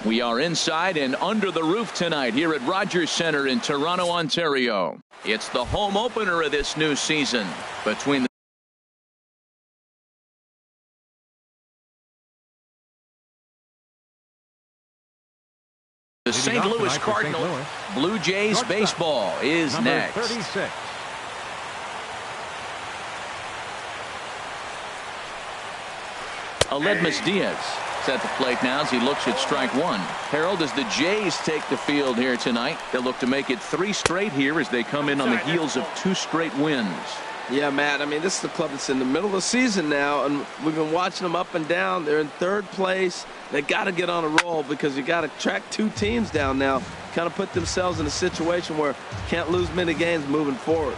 We are inside and under the roof tonight here at Rogers Centre in Toronto, Ontario. It's the home opener of this new season between the St. Louis Cardinals. Blue Jays baseball is next. 36. Aledmus Diaz is at the plate now as he looks at strike one. Harold, as the Jays take the field here tonight, they'll look to make it 3 straight here as they come in on the heels of 2 straight wins. Yeah, Matt, I mean, this is the club that's in the middle of the season now, and we've been watching them up and down. They're in 3rd place. They got to get on a roll because you got to track 2 teams down now, kind of put themselves in a situation where can't lose many games moving forward.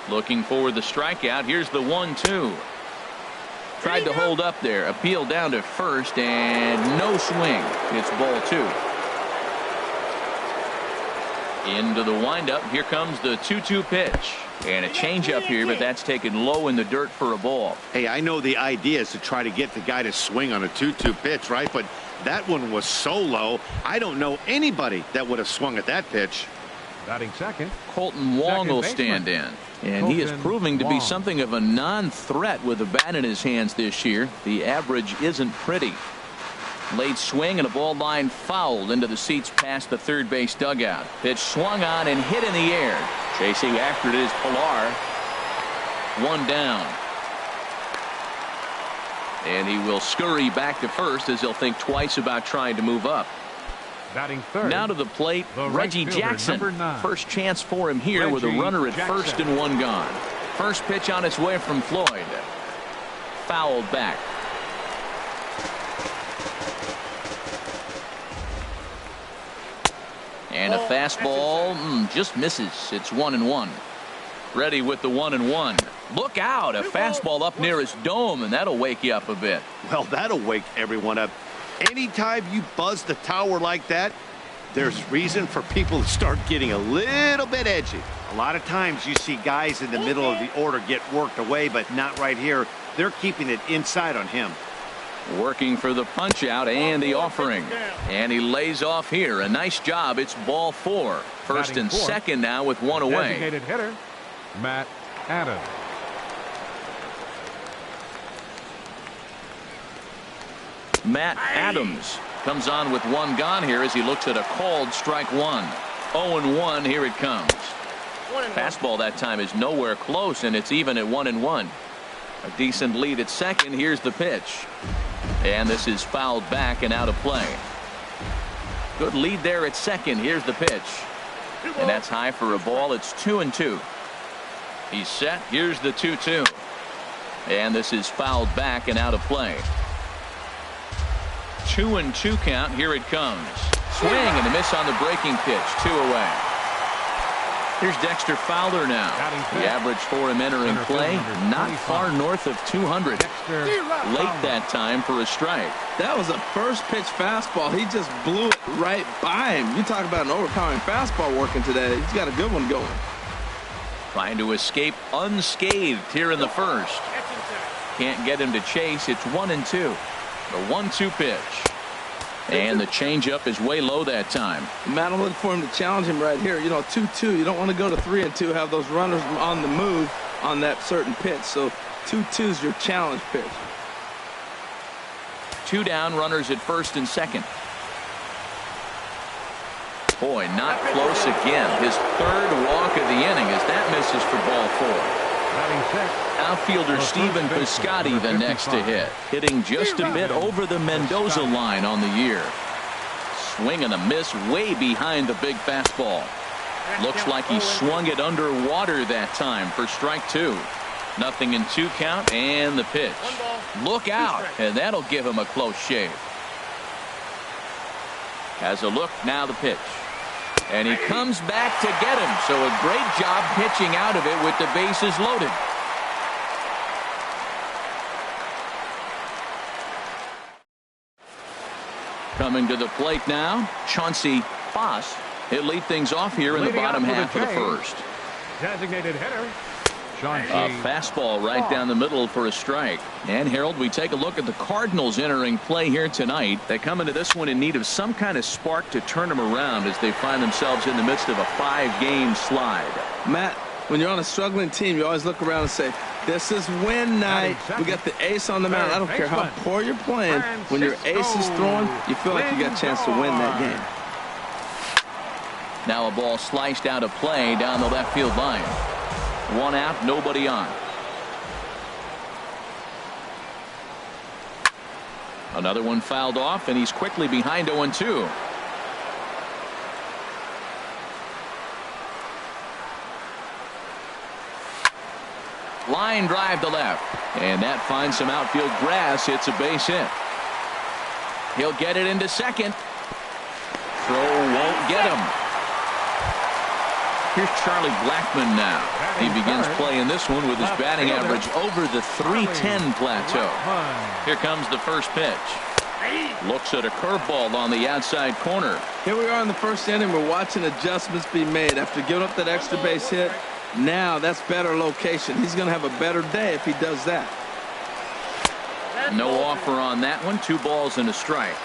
Looking for the strikeout. Here's the 1-2. Tried to hold up there. Appeal down to first and no swing. It's ball 2. Into the windup. Here comes the 2-2 pitch. And a changeup here, but that's taken low in the dirt for a ball. Hey, I know the idea is to try to get the guy to swing on a 2-2 pitch, right? But that one was so low, I don't know anybody that would have swung at that pitch. Batting second. Colton Wong will stand in. And he is proving to be something of a non-threat with a bat in his hands this year. The average isn't pretty. Late swing and a ball line fouled into the seats past the third base dugout. Pitch swung on and hit in the air. Chasing after it is Pilar. 1 down. And he will scurry back to first as he'll think twice about trying to move up. Batting third. Now to the plate, Reggie Jackson. First chance for him here with a Reggie runner at Jackson. first and 1 gone. First pitch on its way from Floyd. Fouled back. And a fastball just misses. It's 1-1. Ready with the 1-1. Look out. A fastball up near his dome, and that'll wake you up a bit. Well, that'll wake everyone up. Anytime you buzz the tower like that, there's reason for people to start getting a little bit edgy. A lot of times you see guys in the middle of the order get worked away, but not right here. They're keeping it inside on him. Working for the punch out and the offering. And he lays off here. A nice job. It's ball 4. First and second now with 1 away. Designated hitter, Matt Adams. Matt Adams comes on with 1 gone here as he looks at a called strike 1. 0-1. Here it comes. Fastball that time is nowhere close, and it's even at 1-1. A decent lead at second. Here's the pitch. And this is fouled back and out of play. Good lead there at second. Here's the pitch. And that's high for a ball. It's 2-2. He's set. Here's the 2-2. And this is fouled back and out of play. 2-2 count. Here it comes. Swing and a miss on the breaking pitch. 2 away. Here's Dexter Fowler now. The average for him entering play, not far north of 200. Late that time for a strike. That was a first pitch fastball. He just blew it right by him. You talk about an overpowering fastball working today. He's got a good one going. Trying to escape unscathed here in the first. Can't get him to chase. It's 1-2. The 1-2 pitch. And the changeup is way low that time. Matt, I'm looking for him to challenge him right here. You know, 2-2. You don't want to go to 3-2, have those runners on the move on that certain pitch. So 2-2 is your challenge pitch. 2 down, runners at first and second. Boy, not close again. His 3rd walk of the inning as that misses for ball 4. Outfielder Stephen Piscotty the next to hit. Hitting just a bit over the Mendoza line on the year. Swing and a miss way behind the big fastball. Looks like he swung it underwater that time for strike 2. 0-2 count and the pitch. Look out, and that'll give him a close shave. Has a look, now the pitch. And he comes back to get him. So a great job pitching out of it with the bases loaded. Coming to the plate now, Chauncey Foss. He'll lead things off here in the bottom half of the first. Designated hitter, A fastball right down the middle for a strike. And Harold, we take a look at the Cardinals entering play here tonight. They come into this one in need of some kind of spark to turn them around as they find themselves in the midst of a 5-game slide. Matt, when you're on a struggling team, you always look around and say, this is win night. We got the ace on the mound. I don't care how poor you're playing. When your ace is throwing, you feel like you got a chance to win that game. Now a ball sliced out of play down the left field line. 1 out, nobody on. Another one fouled off, and he's quickly behind 0-2. Line drive to left, and that finds some outfield grass. It's a base hit. He'll get it into second. Throw won't get him. Here's Charlie Blackmon now. He begins playing this one with his batting average over the .310 plateau. Here comes the first pitch. Looks at a curveball on the outside corner. Here we are in the first inning. We're watching adjustments be made after giving up that extra base hit. Now that's better location. He's going to have a better day if he does that. No offer on that one. 2 balls and a strike.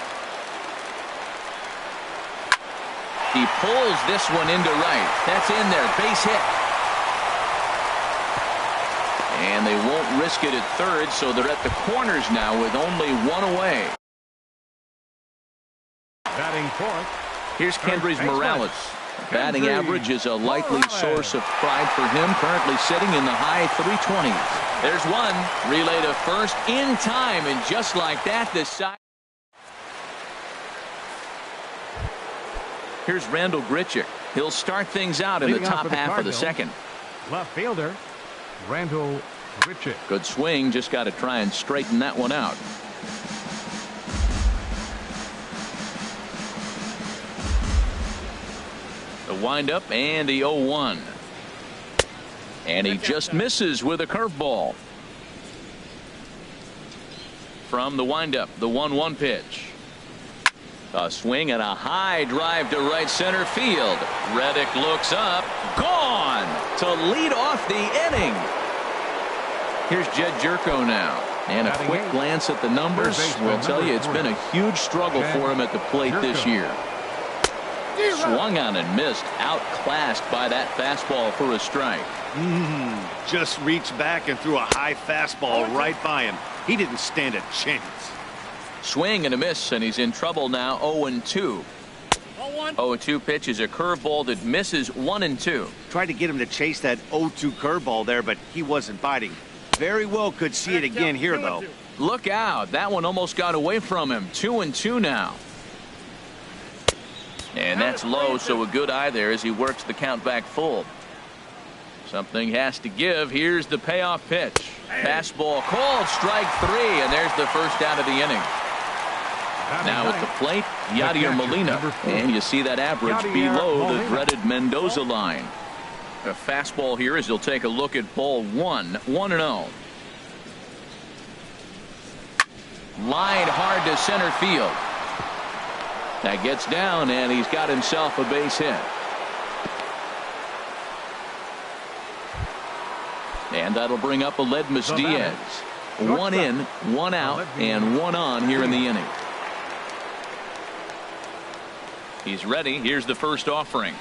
He pulls this one into right. That's in there. Base hit. And they won't risk it at third, so they're at the corners now with only 1 away. Batting fourth. Here's Kendrys Morales. Batting average is a likely source of pride for him, currently sitting in the high 320s. There's one. Relay to first in time, and just like that, the side. Here's Randall Grichuk. He'll start things out in the top half of the second. Left fielder, Randall Grichuk. Good swing. Just got to try and straighten that one out. The windup and the 0-1. And he just misses with a curveball. From the windup, the 1-1 pitch. A swing and a high drive to right center field. Reddick looks up. Gone to lead off the inning. Here's Jed Jerko now. And a quick glance at the numbers will tell you it's been a huge struggle for him at the plate this year. Swung on and missed. Outclassed by that fastball for a strike. Just reached back and threw a high fastball right by him. He didn't stand a chance. Swing and a miss, and he's in trouble now. 0-2. 0-2 pitch is a curveball that misses 1-2. Tried to get him to chase that 0-2 curveball there, but he wasn't biting. Very well could see it again here, though. Look out. That one almost got away from him. 2-2 now. And that's low, so a good eye there as he works the count back full. Something has to give. Here's the payoff pitch. Fastball called, strike 3, and there's the first out of the inning. Now at the plate, Yadier Molina, and you see that average below the dreaded Mendoza line. A fastball here as he'll take a look at ball 1, 1-0. Line hard to center field. That gets down, and he's got himself a base hit. And that'll bring up Aledmus Diaz. 1 in, 1 out, and 1 on here in the inning. He's ready. Here's the first offering.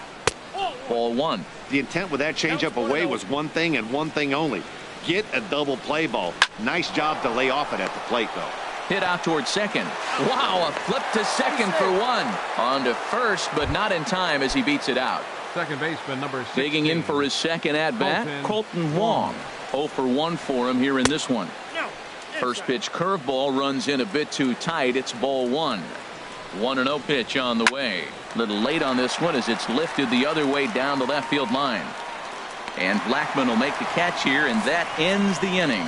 Ball 1. The intent with that changeup away was one thing and one thing only. Get a double play ball. Nice job to lay off it at the plate, though. Hit out towards second. Wow, a flip to second for 1. On to first, but not in time as he beats it out. Second baseman number 16. Digging in for his second at-bat, Colton Wong. 0 for 1 for him here in this one. First pitch curveball runs in a bit too tight. It's ball 1. 1-0 pitch on the way. A little late on this one as it's lifted the other way down the left field line. And Blackmon will make the catch here, and that ends the inning.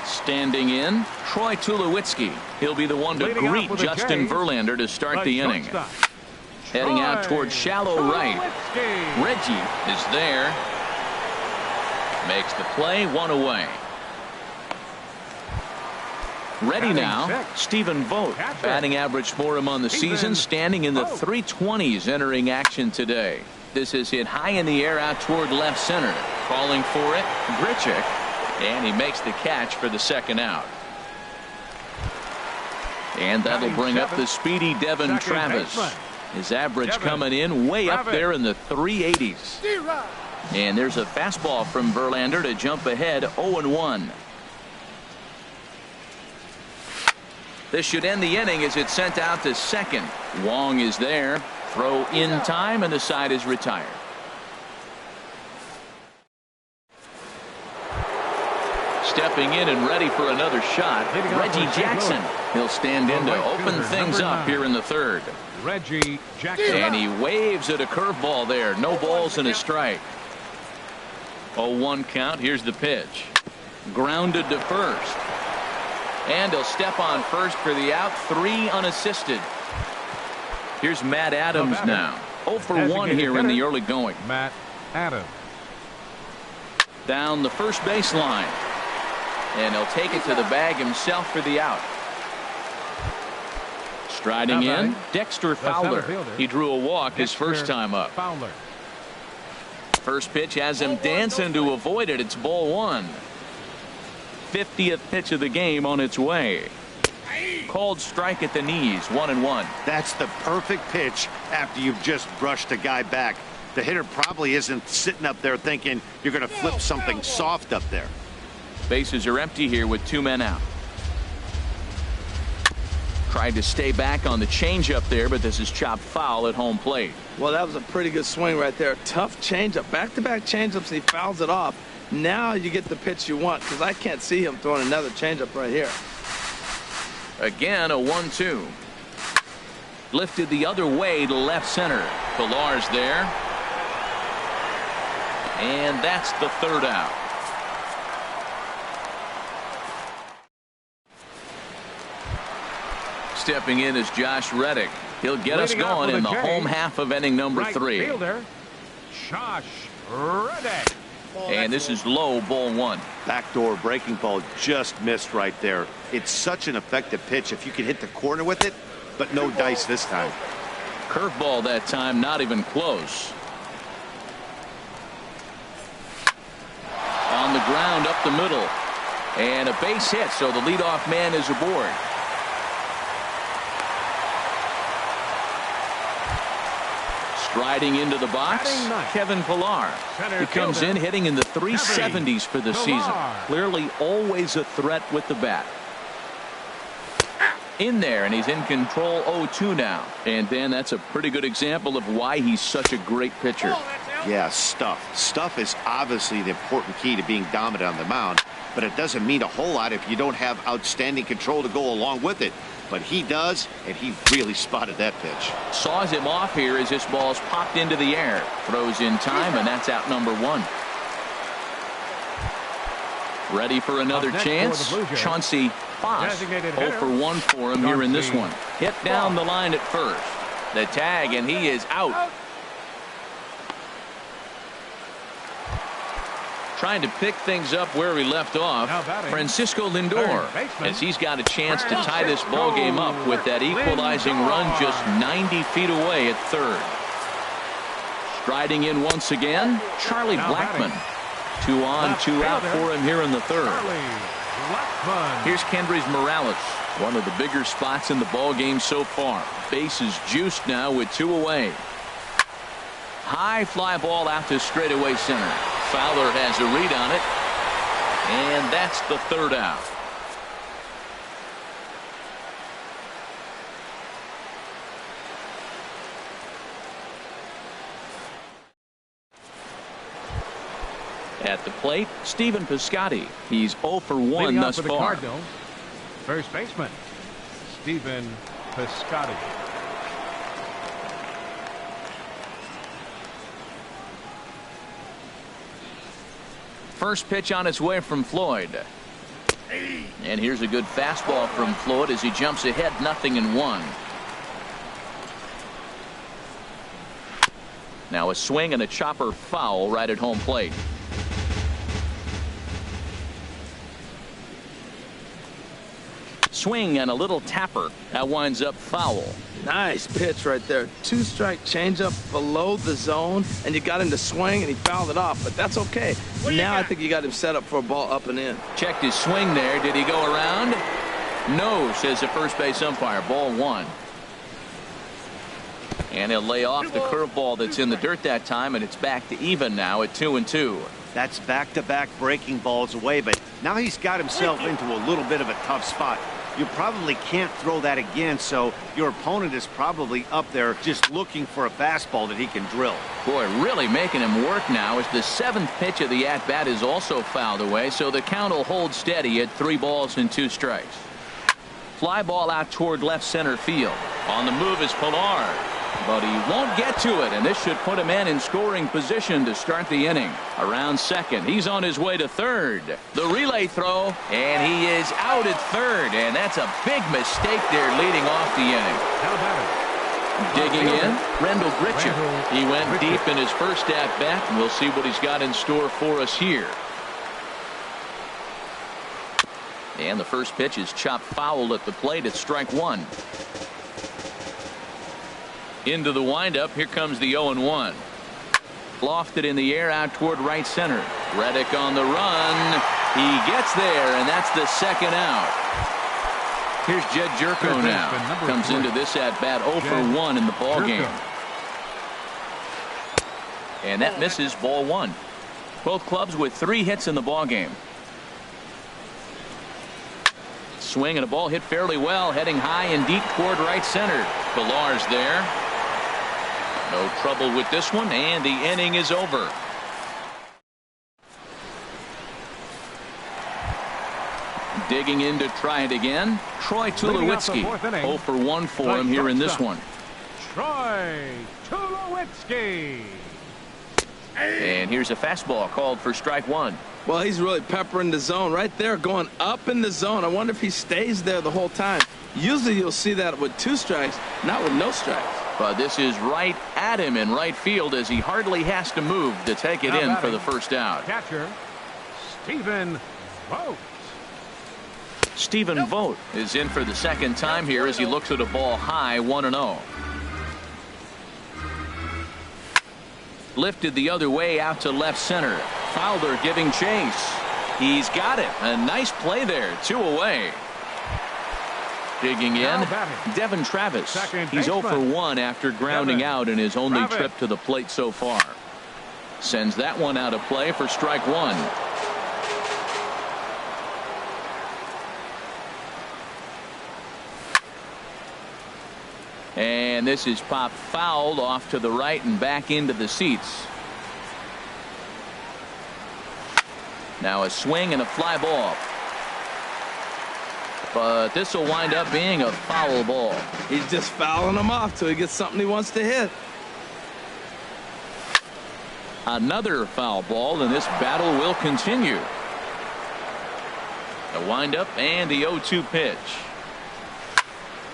Standing in, Troy Tulowitzki. He'll be the one to greet Justin Verlander to start the inning. Heading out towards shallow right. Reggie is there. Makes the play, 1 away. Ready now, Stephen Vogt. Batting average for him on the season, standing in the 320s entering action today. This is hit high in the air out toward left center. Calling for it, Grichuk, and he makes the catch for the second out. And that'll bring up the speedy Devin Travis. His average coming in way up there in the 380s. And there's a fastball from Verlander to jump ahead 0-1. This should end the inning as it's sent out to second. Wong is there. Throw in time, and the side is retired. Stepping in and ready for another shot, Reggie Jackson. He'll stand in to open things up here in the third. Reggie Jackson. And he waves at a curveball there. No balls and a strike. 0-1 count. Here's the pitch. Grounded to first. And he'll step on first for the out. 3 unassisted. Here's Matt Adams now. 0 for 1 here in the early going. Matt Adams. Down the first baseline. And he'll take it to the bag himself for the out. Striding in, Dexter Fowler. He drew a walk his first time up. First pitch has him dancing to avoid it. It's ball 1. 50th pitch of the game on its way. Called strike at the knees, 1-1. That's the perfect pitch after you've just brushed a guy back. The hitter probably isn't sitting up there thinking you're going to flip something soft up there. Bases are empty here with 2 men out. Tried to stay back on the changeup there, but this is chopped foul at home plate. Well, that was a pretty good swing right there. Tough changeup. Back-to-back changeups, and he fouls it off. Now you get the pitch you want, because I can't see him throwing another changeup right here. Again, a 1-2. Lifted the other way to left center. Pilar's there. And that's the third out. Stepping in is Josh Reddick. He'll get us going in the home half of inning number 3. Fielder, Josh Reddick. And this is low, ball 1. Backdoor breaking ball just missed right there. It's such an effective pitch if you can hit the corner with it, but no dice this time. Curveball that time, not even close. On the ground up the middle. And a base hit, so the leadoff man is aboard. Striding into the box, Kevin Pilar. He comes in hitting in the 370s for the season. Clearly always a threat with the bat. In there, and he's in control 0-2 now. And Dan, that's a pretty good example of why he's such a great pitcher. Yeah, stuff. Stuff is obviously the important key to being dominant on the mound, but it doesn't mean a whole lot if you don't have outstanding control to go along with it. But he does, and he really spotted that pitch. Saws him off here as this ball's popped into the air. Throws in time, and that's out number 1. Ready for another chance. Chauncey Foss. 0 for 1 for him here in this one. Hit down the line at first. The tag, and he is out. Trying to pick things up where we left off, Francisco Lindor, as he's got a chance to tie this ball game up with that equalizing run just 90 feet away at third. Striding in once again, Charlie Blackmon. 2 on, 2 out for him here in the third. Here's Kendrys Morales, one of the bigger spots in the ball game so far. Bases juiced now with 2 away. High fly ball out to straightaway center. Fowler has a read on it, and that's the third out. At the plate, Stephen Piscotty. He's 0 for 1 thus far. First baseman, Stephen Piscotty. First pitch on its way from Floyd. And here's a good fastball from Floyd as he jumps ahead, 0-1. Now a swing and a chopper foul right at home plate. Swing and a little tapper. That winds up foul. Nice pitch right there. 2-strike changeup below the zone, and you got him to swing, and he fouled it off. But that's okay. Now I think you got him set up for a ball up and in. Checked his swing there. Did he go around? No, says the first base umpire. Ball 1. And he'll lay off the curveball that's in the dirt that time, and it's back to even now at 2-2. That's back-to-back breaking balls away, but now he's got himself into a little bit of a tough spot. You probably can't throw that again, so your opponent is probably up there just looking for a fastball that he can drill. Boy, really making him work now as the 7th pitch of the at-bat is also fouled away, so the count will hold steady at 3 balls and 2 strikes. Fly ball out toward left center field. On the move is Pilar, but he won't get to it, and this should put him in scoring position to start the inning. Around second, he's on his way to third. The relay throw, and he is out at third, and that's a big mistake there leading off the inning. How about it? Digging in, Rendell Gritcher. He went deep in his first at-bat, and we'll see what he's got in store for us here. And the first pitch is chopped foul at the plate at strike 1. Into the windup. Here comes the 0-1. Lofted in the air out toward right center. Reddick on the run. He gets there, and that's the second out. Here's Jed Jerko now. Comes into this at bat 0 for 1 in the ball game. And that misses, ball 1. Both clubs with 3 hits in the ball game. Swing and a ball hit fairly well, heading high and deep toward right center. Pilar's there. No trouble with this one, and the inning is over. Digging in to try it again, Troy Tulowitzki. 0 for 1 for him here in this one. Troy Tulowitzki. And here's a fastball called for strike 1. Well, he's really peppering the zone right there, going up in the zone. I wonder if he stays there the whole time. Usually you'll see that with 2 strikes, not with no strikes. But this is right at him in right field as he hardly has to move to take it in for the first out. Catcher, Stephen Vogt. Stephen Vogt is in for the second time here as he looks at a ball high, 1-0. Lifted the other way out to left center. Fowler giving chase. He's got it. A nice play there. 2 away. Digging in, Devin Travis. He's 0 for 1 after grounding out in his only trip to the plate so far. Sends that one out of play for strike 1. And this is popped fouled off to the right and back into the seats. Now a swing and a fly ball. But this will wind up being a foul ball. He's just fouling him off till he gets something he wants to hit. Another foul ball, and this battle will continue. The windup and the 0-2 pitch.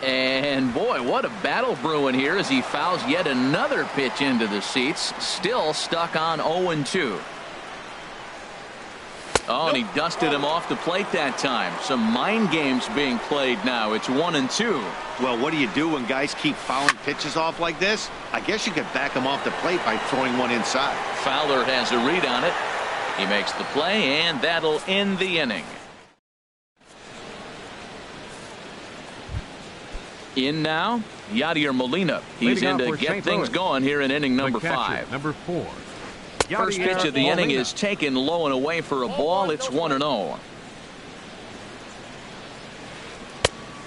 And boy, what a battle brewing here as he fouls yet another pitch into the seats. Still stuck on 0-2. Oh, and he dusted him off the plate that time. Some mind games being played now. It's 1-2. Well, what do you do when guys keep fouling pitches off like this? I guess you could back them off the plate by throwing one inside. Fowler has a read on it. He makes the play, and that'll end the inning. In now, Yadier Molina. He's in to get things going here in inning number 5. Number 4. First pitch of the inning is taken low and away for a ball. It's 1-0.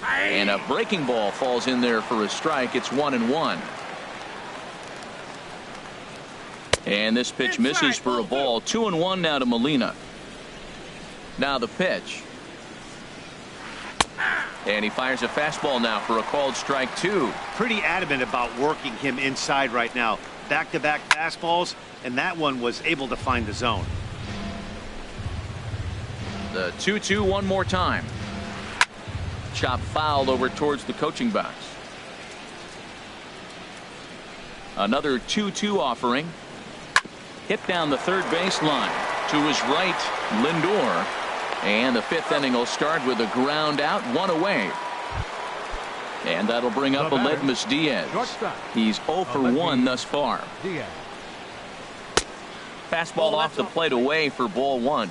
And a breaking ball falls in there for a strike. It's 1-1. And this pitch misses for a ball. 2-1 now to Molina. Now the pitch. And he fires a fastball now for a called strike 2. Pretty adamant about working him inside right now. Back-to-back fastballs, and that one was able to find the zone. The 2-2 one more time. Chop fouled over towards the coaching box. Another 2-2 offering. Hit down the third baseline. To his right, Lindor. And the fifth inning will start with a ground out, one away. And that'll bring up Aledmus Diaz. He's 0 for 1 thus far. Fastball off the plate away for ball 1.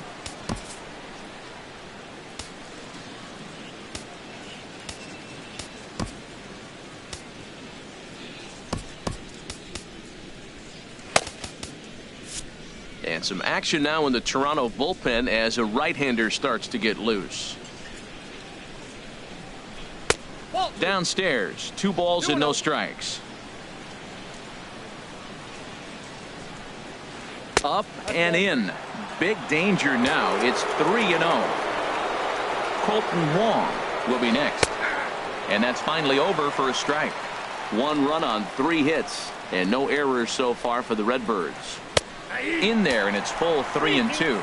And some action now in the Toronto bullpen as a right-hander starts to get loose. Downstairs, 2 balls and no strikes. Up and in. Big danger now. It's 3-0. Colton Wong will be next. And that's finally over for a strike. 1 run on 3 hits and no errors so far for the Redbirds. In there, and it's full 3-2.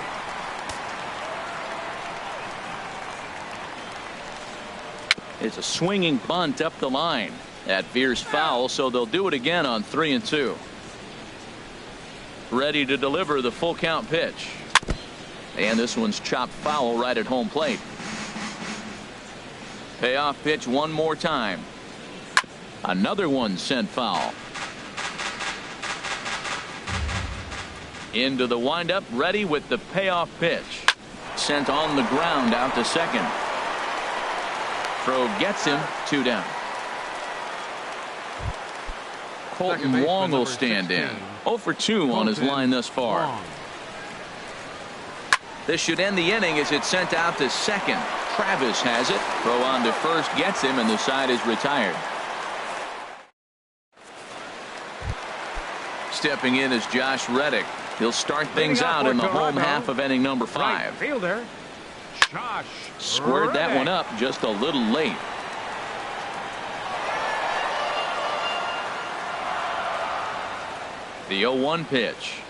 It's a swinging bunt up the line. That veers foul, so they'll do it again on 3-2. Ready to deliver the full count pitch. And this one's chopped foul right at home plate. Payoff pitch one more time. Another one sent foul. Into the windup, ready with the payoff pitch. Sent on the ground out to second. Throw gets him, 2 down. Colton Wong will stand in. 0 for 2 on his line thus far. This should end the inning as it's sent out to second. Travis has it. Throw on to first gets him, and the side is retired. Stepping in is Josh Reddick. He'll start things out in the home half of inning number 5. Right fielder, Josh Squared that one up just a little late. The 0-1 pitch.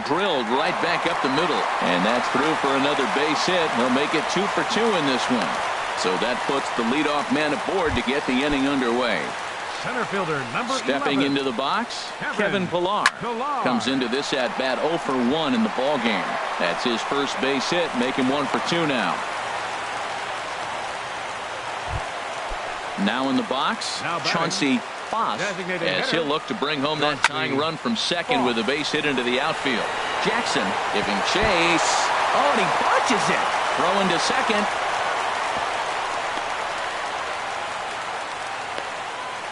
Drilled right back up the middle. And that's through for another base hit. He'll make it 2 for 2 in this one. So that puts the leadoff man aboard to get the inning underway. Center fielder number Stepping 11. into the box, Kevin Pillar comes into this at bat 0 for 1 in the ball game. That's his first base hit, making 1 for 2 now. Now in the box, Chauncey Foss, as he'll look to bring home that tying run from second with a base hit into the outfield. Jackson giving chase. Oh, and he botches it. Throwing to second.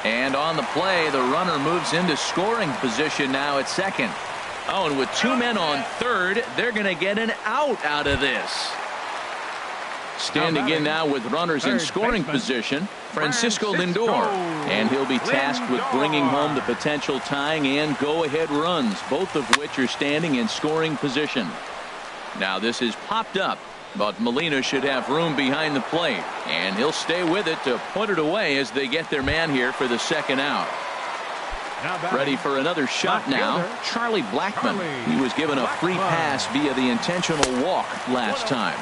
And on the play, the runner moves into scoring position now at second. Oh, and with 2 men on third, they're going to get an out of this. Standing in now with runners in scoring position, Francisco Lindor. And he'll be tasked with bringing home the potential tying and go-ahead runs, both of which are standing in scoring position. Now this is popped up, but Molina should have room behind the plate, and he'll stay with it to put it away as they get their man here for the second out. Ready for another shot now, Charlie Blackmon. He was given a free pass via the intentional walk last time.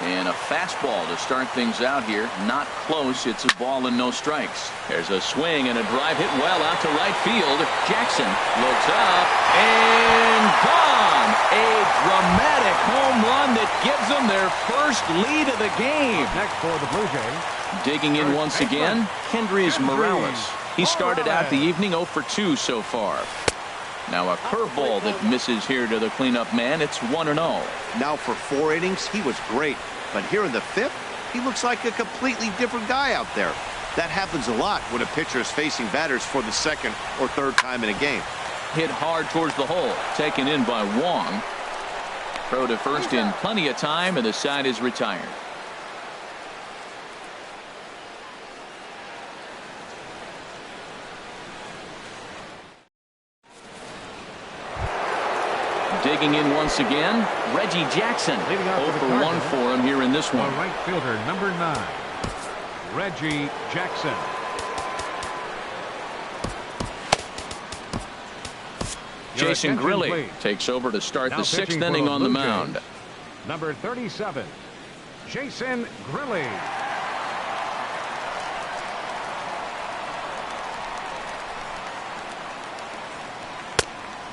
And a fastball to start things out here. Not close. It's a ball and no strikes. There's a swing and a drive hit well out to right field. Jackson looks up and gone. A dramatic home run that gives them their first lead of the game. Next for the Blue Jays. Digging in once again, Kendrys Morales. He started out the evening 0 for 2 so far. Now a curveball that misses here to the cleanup man. It's 1-0. Now for 4 innings, he was great. But here in the 5th, he looks like a completely different guy out there. That happens a lot when a pitcher is facing batters for the second or third time in a game. Hit hard towards the hole. Taken in by Wong. Throw to first in plenty of time, and the side is retired. Digging in once again, Reggie Jackson. 0 for 1 for him here in this one. The right fielder, number 9, Reggie Jackson. Jason Grilli takes over to start the 6th inning on the mound. Number 37, Jason Grilli.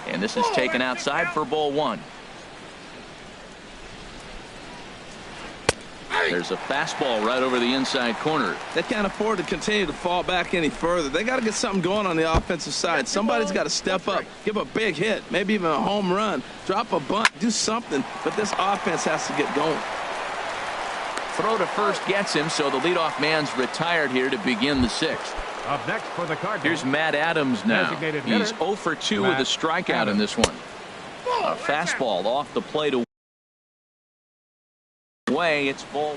And this is taken outside for ball 1. There's a fastball right over the inside corner. They can't afford to continue to fall back any further. They got to get something going on the offensive side. Somebody's got to step up, give a big hit, maybe even a home run, drop a bunt, do something. But this offense has to get going. Throw to first gets him, so the leadoff man's retired here to begin the sixth. Up next for the Cardinals. Here's Matt Adams now. He's 0 for 2 with a strikeout in this one. A fastball off the plate away. It's ball.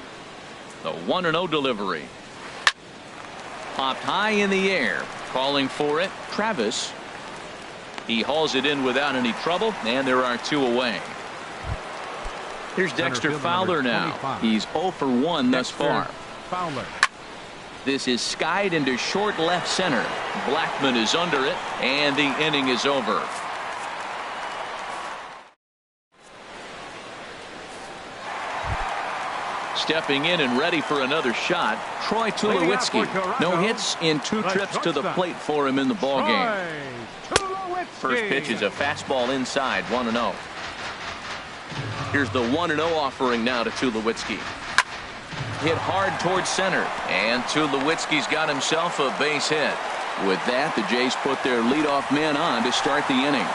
The 1-0 delivery. Popped high in the air. Calling for it, Travis. He hauls it in without any trouble, and there are 2 away. Here's Dexter Fowler now. He's 0 for 1 thus far. Fowler. This is skied into short left center. Blackman is under it, and the inning is over. Stepping in and ready for another shot, Troy Tulowitzki. No hits in 2 trips to the plate for him in the ballgame. First pitch is a fastball inside, 1-0. Here's the 1-0 offering now to Tulowitzki. Hit hard towards center, and Tulowitzki's got himself a base hit. With that, the Jays put their leadoff man on to start the inning.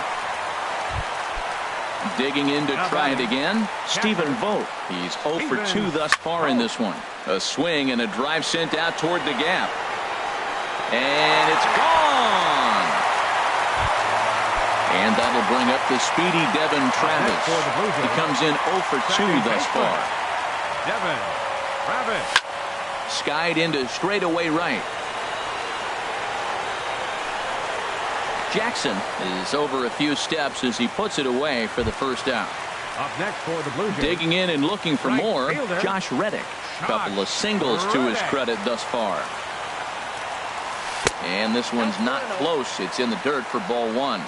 Digging in to try it again, Stephen Vogt. He's 0 for 2 thus far in this one. A swing and a drive sent out toward the gap. And it's gone! And that'll bring up the speedy Devin Travis. He comes in 0 for 2 thus far. Devin Travis. Skied into straightaway right. Jackson is over a few steps as he puts it away for the first out. Up next for the Blue Jays. Digging in and looking for more, Josh Reddick. Couple of singles to his credit thus far. And this one's not close. It's in the dirt for ball 1.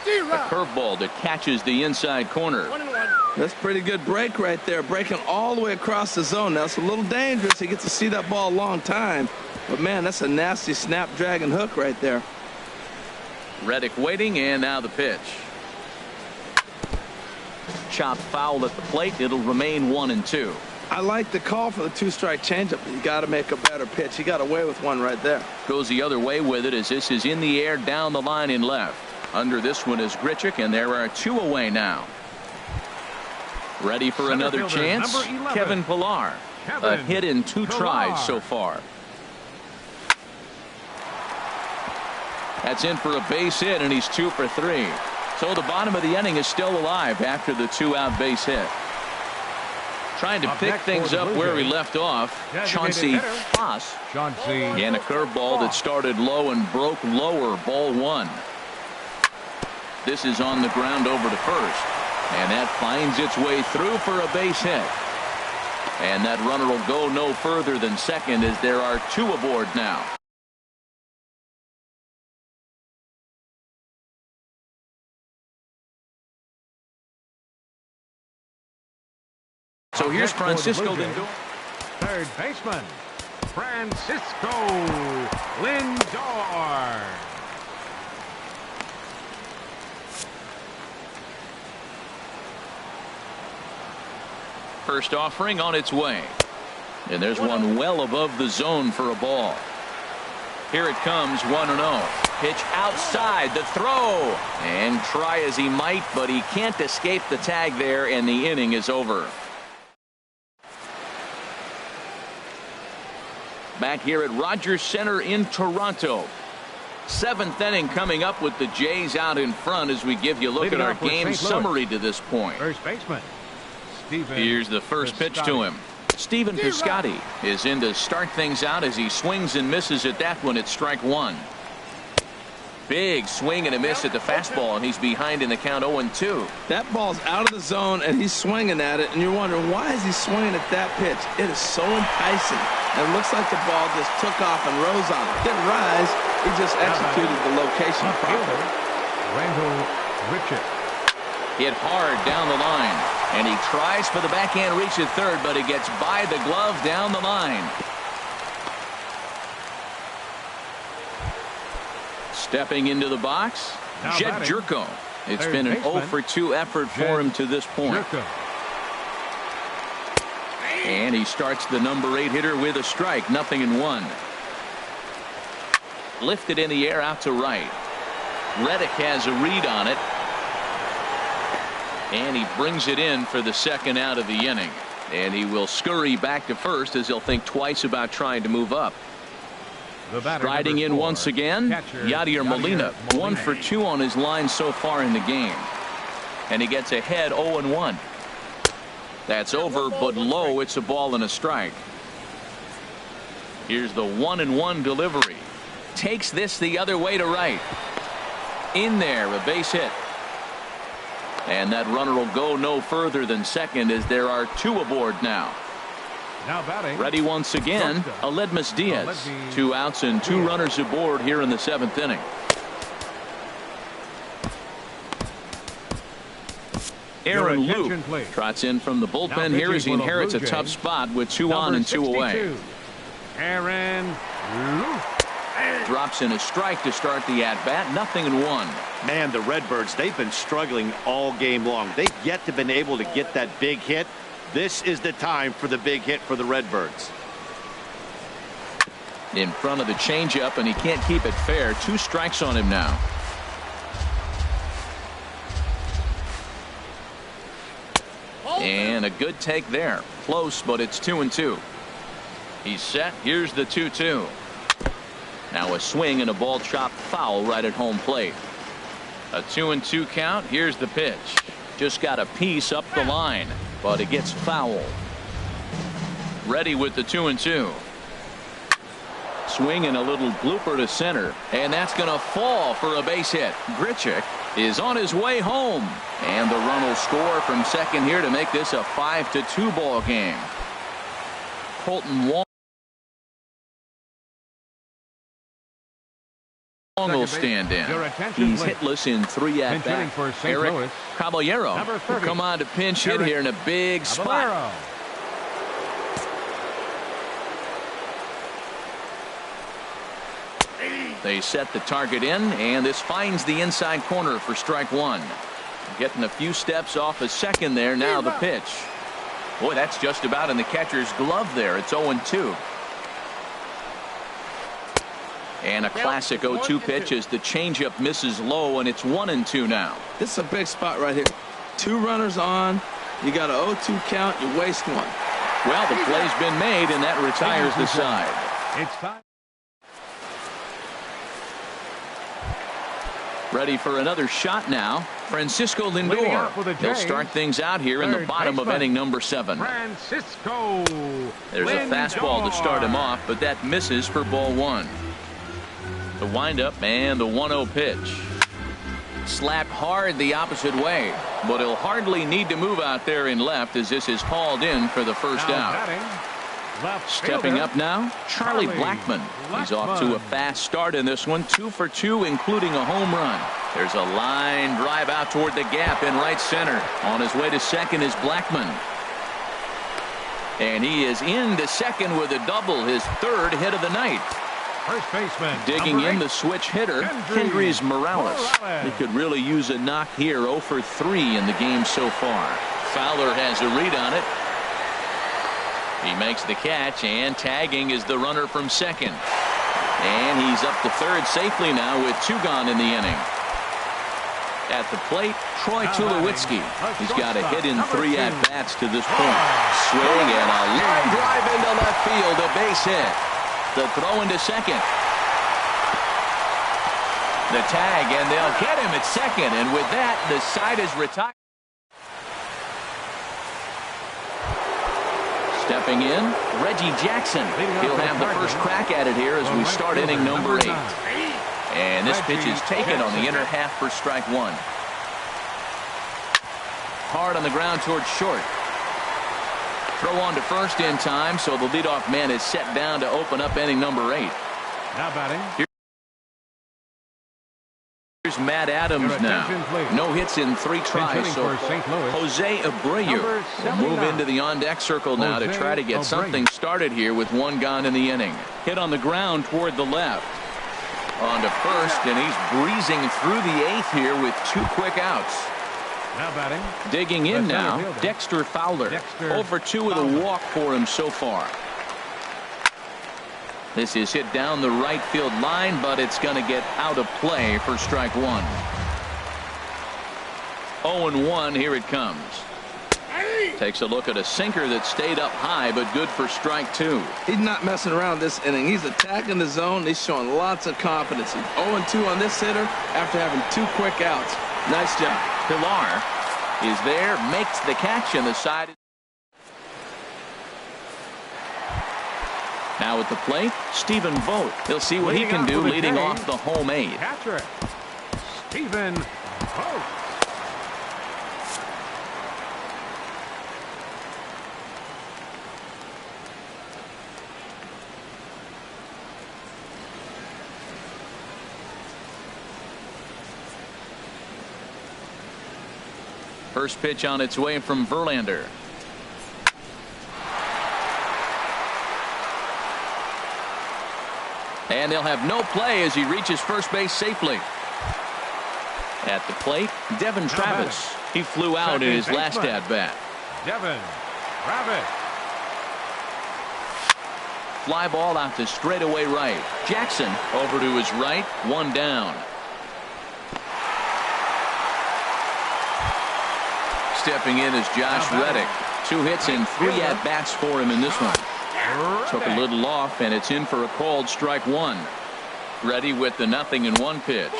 A curveball that catches the inside corner. That's a pretty good break right there, breaking all the way across the zone. Now it's a little dangerous. He gets to see that ball a long time, but man, that's a nasty snapdragon hook right there. Reddick waiting, and now the pitch. Chopped foul at the plate. It'll remain 1-2. I like the call for the 2-strike changeup, but you got to make a better pitch. He got away with one right there. Goes the other way with it as this is in the air down the line in left. Under this one is Grichuk, and there are 2 away now. Ready for another chance, Kevin Pillar. A hit in 2 tries so far. That's in for a base hit, and he's 2 for 3. So the bottom of the inning is still alive after the 2-out base hit. Trying to pick things up where he left off, Chauncey Foss. And a curveball that started low and broke lower, ball 1. This is on the ground over to first. And that finds its way through for a base hit. And that runner will go no further than second as there are 2 aboard now. So here's Francisco Lindor. Third baseman, Francisco Lindor. First offering on its way. And there's one well above the zone for a ball. Here it comes, 1-0. Pitch outside, the throw. And try as he might, but he can't escape the tag there, and the inning is over. Back here at Rogers Center in Toronto. 7th inning coming up with the Jays out in front as we give you a look at our game summary to this point. First baseman. Here's the first pitch to him. Stephen Piscotty is in to start things out as he swings and misses at that one at strike 1. Big swing and a miss at the fastball, and he's behind in the count 0-2. That ball's out of the zone, and he's swinging at it, and you're wondering, why is he swinging at that pitch? It is so enticing. And it looks like the ball just took off and rose on it. Didn't rise. He just executed the location properly. Randall Richard. Hit hard down the line. And he tries for the backhand reach at third, but it gets by the glove down the line. Stepping into the box, Jed Jerko. It's been an 0 for 2 effort for him to this point. And he starts the number 8 hitter with a strike. 0-1. Lifted in the air out to right. Reddick has a read on it. And he brings it in for the second out of the inning. And he will scurry back to first as he'll think twice about trying to move up. Striding in once again, Yadier Molina. 1 for 2 on his line so far in the game. And he gets ahead 0-1. That's over, but low. It's a ball and a strike. Here's the 1-1 delivery. Takes this the other way to right. In there, a base hit. And that runner will go no further than second as there are 2 aboard now. Now batting. Ready once again, Aledmus Diaz. 2 outs and 2 runners aboard here in the 7th inning. Aaron Luke trots in from the bullpen here as he inherits a tough spot with 2 on and 2 away. Aaron Luke. Drops in a strike to start the at-bat. 0-1. Man, the Redbirds, they've been struggling all game long. They've yet to been able to get that big hit. This is the time for the big hit for the Redbirds. In front of the changeup, and he can't keep it fair. 2 strikes on him now. And a good take there. Close, but it's 2-2. He's set. Here's the 2-2. Now a swing and a ball chopped foul right at home plate. A 2-2 count. Here's the pitch. Just got a piece up the line, but it gets foul. Ready with the 2-2. Swing and a little blooper to center, and that's going to fall for a base hit. Grichuk is on his way home, and the run will score from second here to make this a 5-2 ball game. Colton Wong will stand in. He's hitless in 3 at-bats. Eric Caballero will come on to pinch hit here in a big spot. They set the target in, and this finds the inside corner for strike 1. Getting a few steps off a second there. Now the pitch. Boy, that's just about in the catcher's glove there. It's 0-2. And a classic 0-2 pitch as the changeup misses low, and it's 1-2 now. This is a big spot right here. 2 runners on. You got an 0-2 count. You waste 1. Well, the play's been made, and that retires the side. It's time. Ready for another shot now. Francisco Lindor. He'll start things out here in the bottom of inning number 7. Francisco. There's a fastball to start him off, but that misses for ball 1. The windup and the 1-0 pitch. Slapped hard the opposite way, but he'll hardly need to move out there in left as this is hauled in for the first out. Stepping up now, Charlie Blackmon. He's off to a fast start in this one. 2 for 2, including a home run. There's a line drive out toward the gap in right center. On his way to second is Blackmon. And he is into second with a double, his 3rd hit of the night. First baseman. Digging in the switch hitter, Kendrys Morales. He could really use a knock here. 0 for 3 in the game so far. Fowler has a read on it. He makes the catch, and tagging is the runner from second. And he's up to third safely now with 2 gone in the inning. At the plate, Troy Tulowitzki. He's got a hit in 3 at-bats to this point. Swing and a line drive into left field, a base hit. The throw into second. The tag, and they'll get him at second. And with that, the side is retired. Stepping in, Reggie Jackson. He'll have the first crack at it here as we start inning number 8. And this pitch is taken on the inner half for strike 1. Hard on the ground towards short. Throw on to first in time, so the leadoff man is set down to open up inning number 8. Now batting. Here's Matt Adams now. No hits in 3 tries, so Jose Abreu will move into the on-deck circle now to try to get something started here with 1 gone in the inning. Hit on the ground toward the left. On to first, and he's breezing through the 8th here with 2 quick outs. Now batting. Digging in The center now, fielder. Dexter Fowler. Dexter 0 for 2 with a walk for him so far. This is hit down the right field line, but it's going to get out of play for strike 1. 0-1, here it comes. Takes a look at a sinker that stayed up high, but good for strike 2. He's not messing around this inning. He's attacking the zone. He's showing lots of confidence. He's 0-2 on this hitter after having 2 quick outs. Nice job. Pilar is there, makes the catch, and the side. Now at the plate, Stephen Vogt. He'll see what he can do leading off the home 8. Catcher, Stephen Vogt. First pitch on its way from Verlander. And they'll have no play as he reaches first base safely. At the plate, Devin Travis. He flew out in his last at-bat. Devin Travis. Fly ball out to straightaway right. Jackson over to his right, 1 down. Stepping in is Josh Reddick. 2 hits and 3 at-bats for him in this one. Took a little off, and it's in for a called strike 1. Ready with the 0-1 pitch.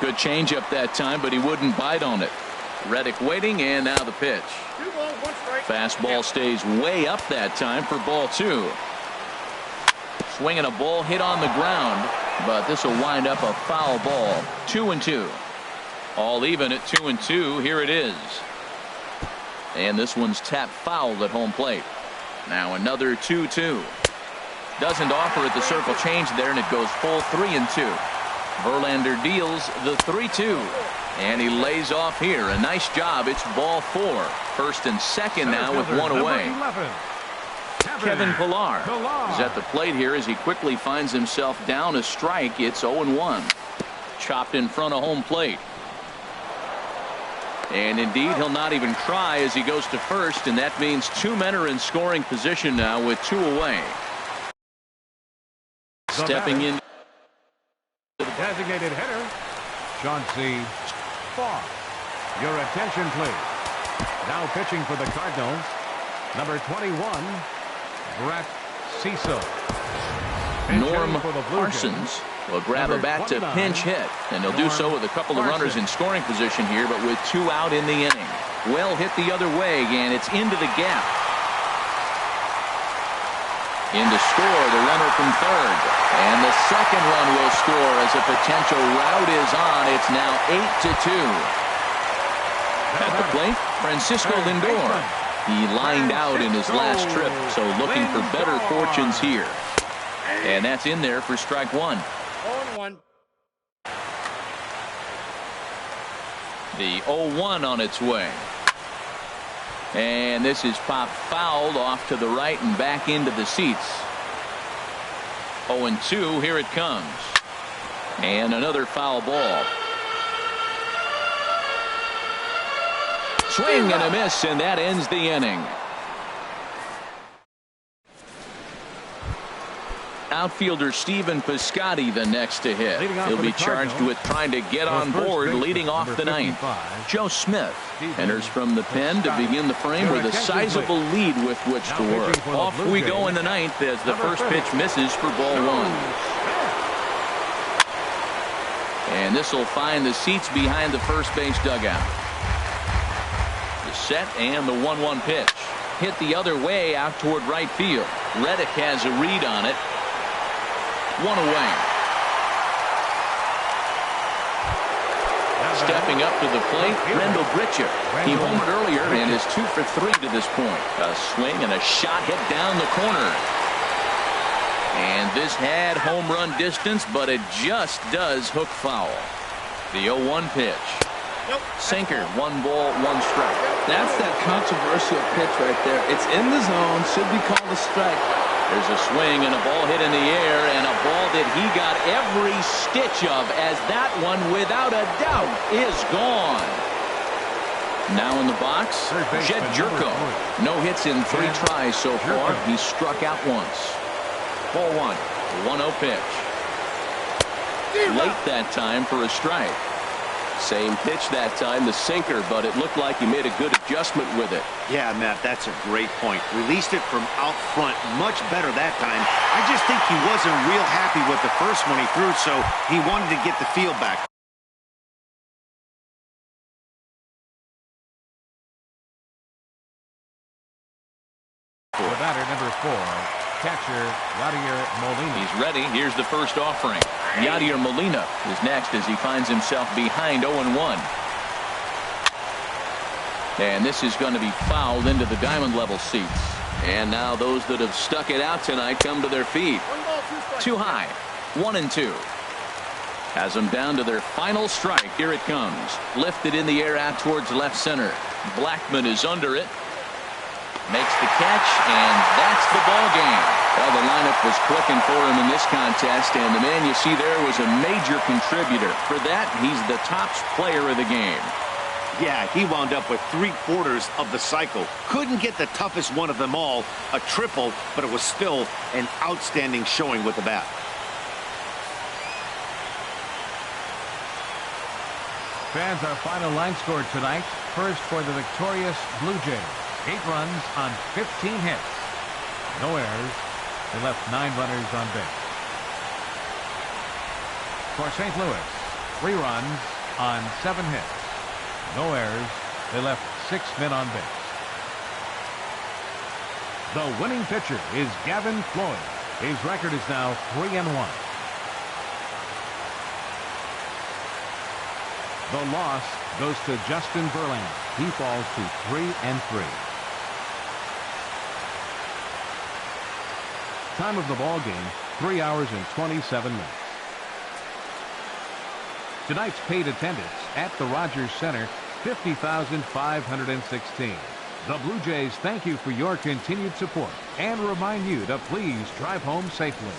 Good changeup that time, but he wouldn't bite on it. Reddick waiting, and now the pitch. Fastball stays way up that time for ball 2. Swinging a ball hit on the ground, but this will wind up a foul ball. 2-2. All even at 2-2. Here it is. And this one's tapped foul at home plate. Now another 2-2. Doesn't offer at the circle change there, and it goes full 3-2. Verlander deals the 3-2. And he lays off here. A nice job. It's ball 4. First and second now with 1 away. Kevin Pilar is at the plate here as he quickly finds himself down a strike. It's 0-1. Chopped in front of home plate. And indeed, he'll not even try as he goes to first, and that means 2 men are in scoring position now with 2 away. Stepping in. The designated hitter, Chauncey Farr. Your attention, please. Now pitching for the Cardinals, number 21, Brett Cecil. Norm Parsons will grab a bat to pinch hit, and he'll do so with a couple of runners in scoring position here, but with 2 out in the inning. Well hit the other way, and it's into the gap. In to score, the runner from third. And the second run will score as a potential rout is on. It's now 8-2. At the plate, Francisco Lindor. He lined out in his last trip, so looking for better fortunes here. And that's in there for strike 1. 0-1. The 0-1 on its way. And this is popped fouled off to the right and back into the seats. 0-2, here it comes. And another foul ball. Swing and a miss, and that ends the inning. Outfielder Stephen Piscotty the next to hit. He'll be charged with trying to get on board leading off the 9th. Joe Smith enters from the pen to begin the frame with a sizable lead with which to work. Off we go in the 9th as the first pitch misses for ball 1. And this will find the seats behind the first base dugout. The set and the 1-1 pitch. Hit the other way out toward right field. Reddick has a read on it. 1 away. Stepping up to the plate, Rendell Gritcher. He homered earlier and is 2 for 3 to this point. A swing and a shot hit down the corner. And this had home run distance, but it just does hook foul. The 0-1 pitch. Sinker, 1 ball, 1 strike. That's that controversial pitch right there. It's in the zone, should be called a strike. There's a swing and a ball hit in the air, and a ball that he got every stitch of, as that one, without a doubt, is gone. Now in the box, Jed Jerko. No hits in 3 tries so far. He's struck out once. Ball 1. 1-0 pitch. Late that time for a strike. Same pitch that time, the sinker, but it looked like he made a good adjustment with it. Yeah, Matt, that's a great point. Released it from out front much better that time. I just think he wasn't real happy with the first one he threw, so he wanted to get the feel back. For batter number 4, catcher Yadier Molina. He's ready. Here's the first offering. Yadier Molina is next as he finds himself behind 0-1. And this is going to be fouled into the diamond level seats. And now those that have stuck it out tonight come to their feet. Too high. 1-2. Has them down to their final strike. Here it comes. Lifted in the air out towards left center. Blackman is under it. Makes the catch, and that's the ball game. Well, the lineup was clicking for him in this contest, and the man you see there was a major contributor. For that, he's the top player of the game. Yeah, he wound up with 3/4 of the cycle. Couldn't get the toughest one of them all, a triple, but it was still an outstanding showing with the bat. Fans, our final line score tonight. First for the victorious Blue Jays. 8 runs on 15 hits. No errors. They left 9 runners on base. For St. Louis, 3 runs on 7 hits. No errors. They left 6 men on base. The winning pitcher is Gavin Floyd. His record is now 3-1. The loss goes to Justin Verlander. He falls to 3-3. Time of the ball game, 3 hours and 27 minutes. Tonight's paid attendance at the Rogers Center, 50,516. The Blue Jays thank you for your continued support and remind you to please drive home safely.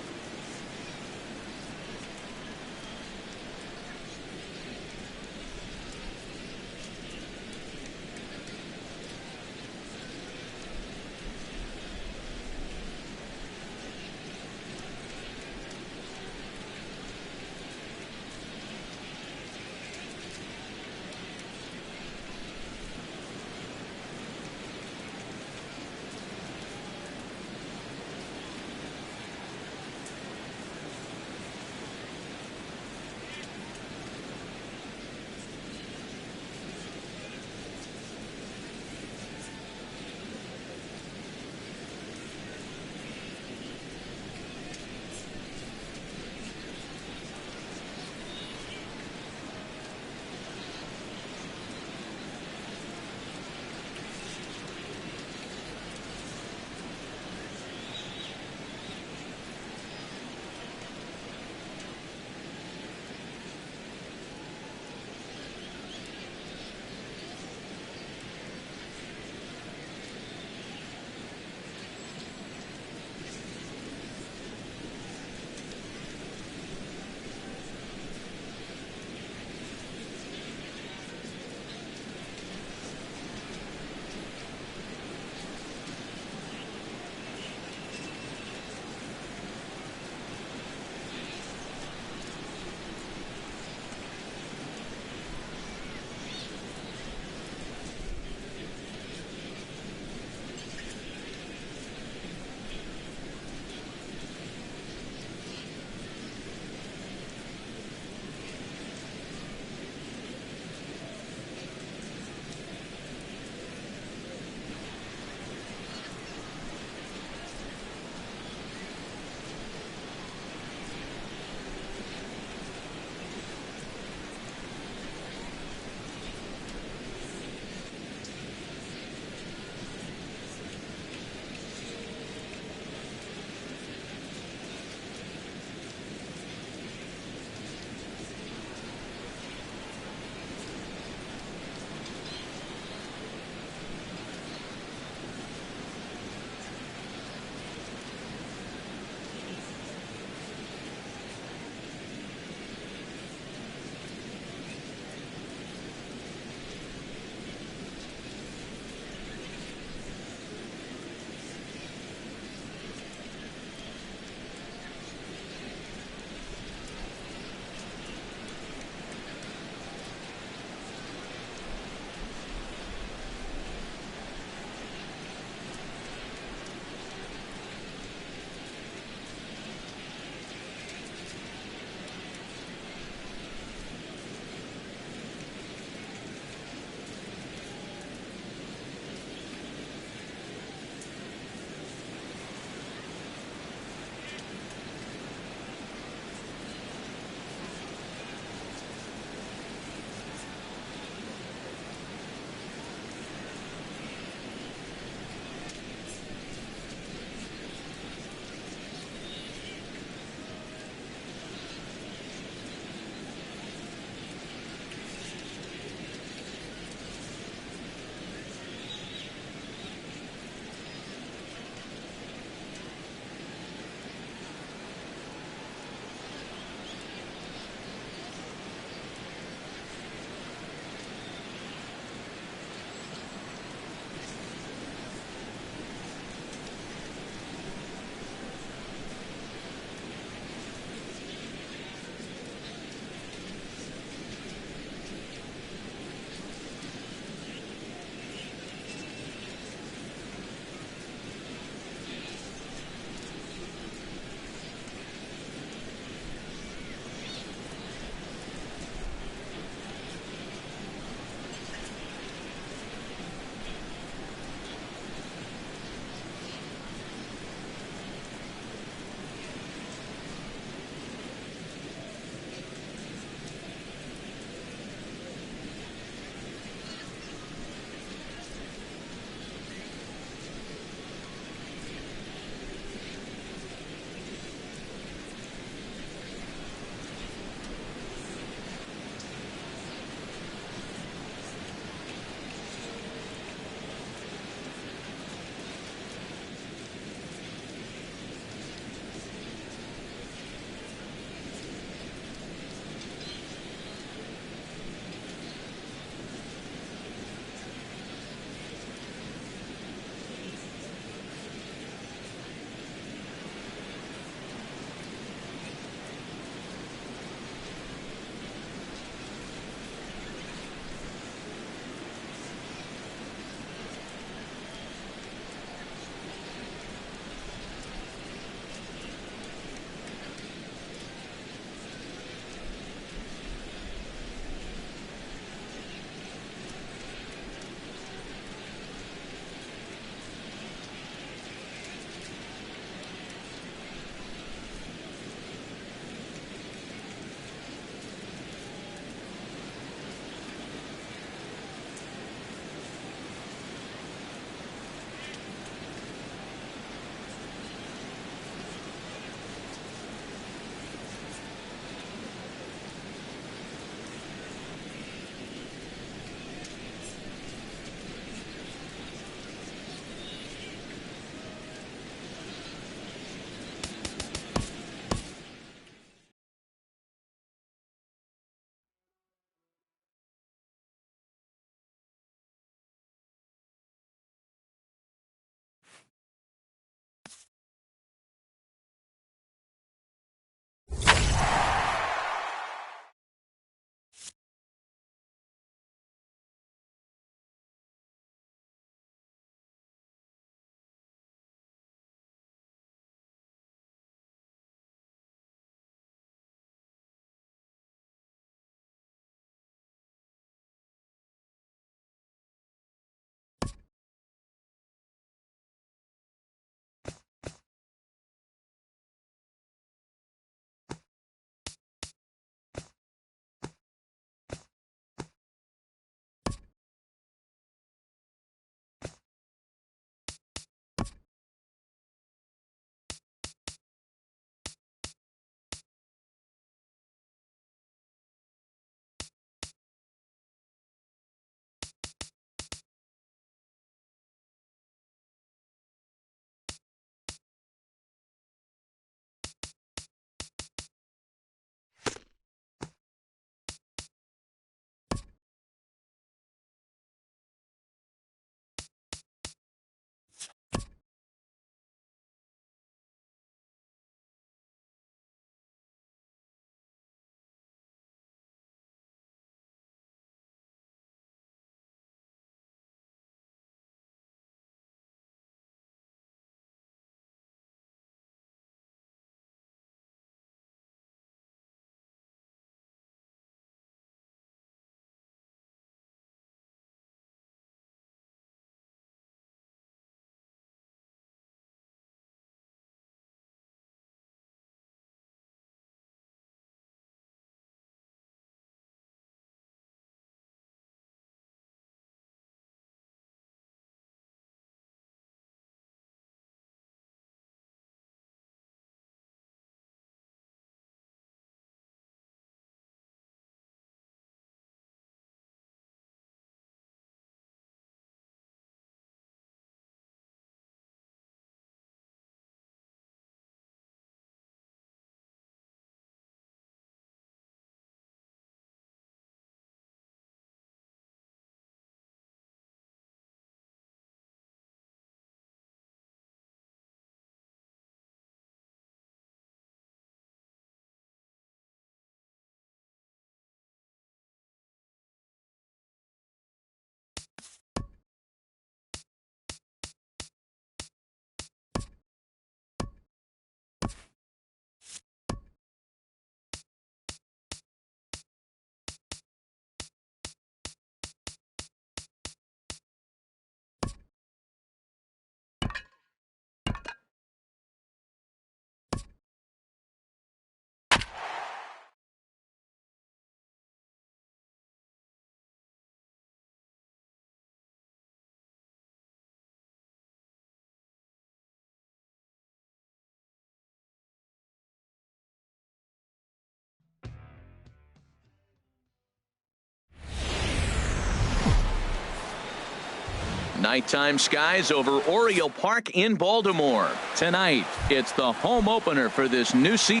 Nighttime skies over Oriole Park in Baltimore. Tonight, it's the home opener for this new season.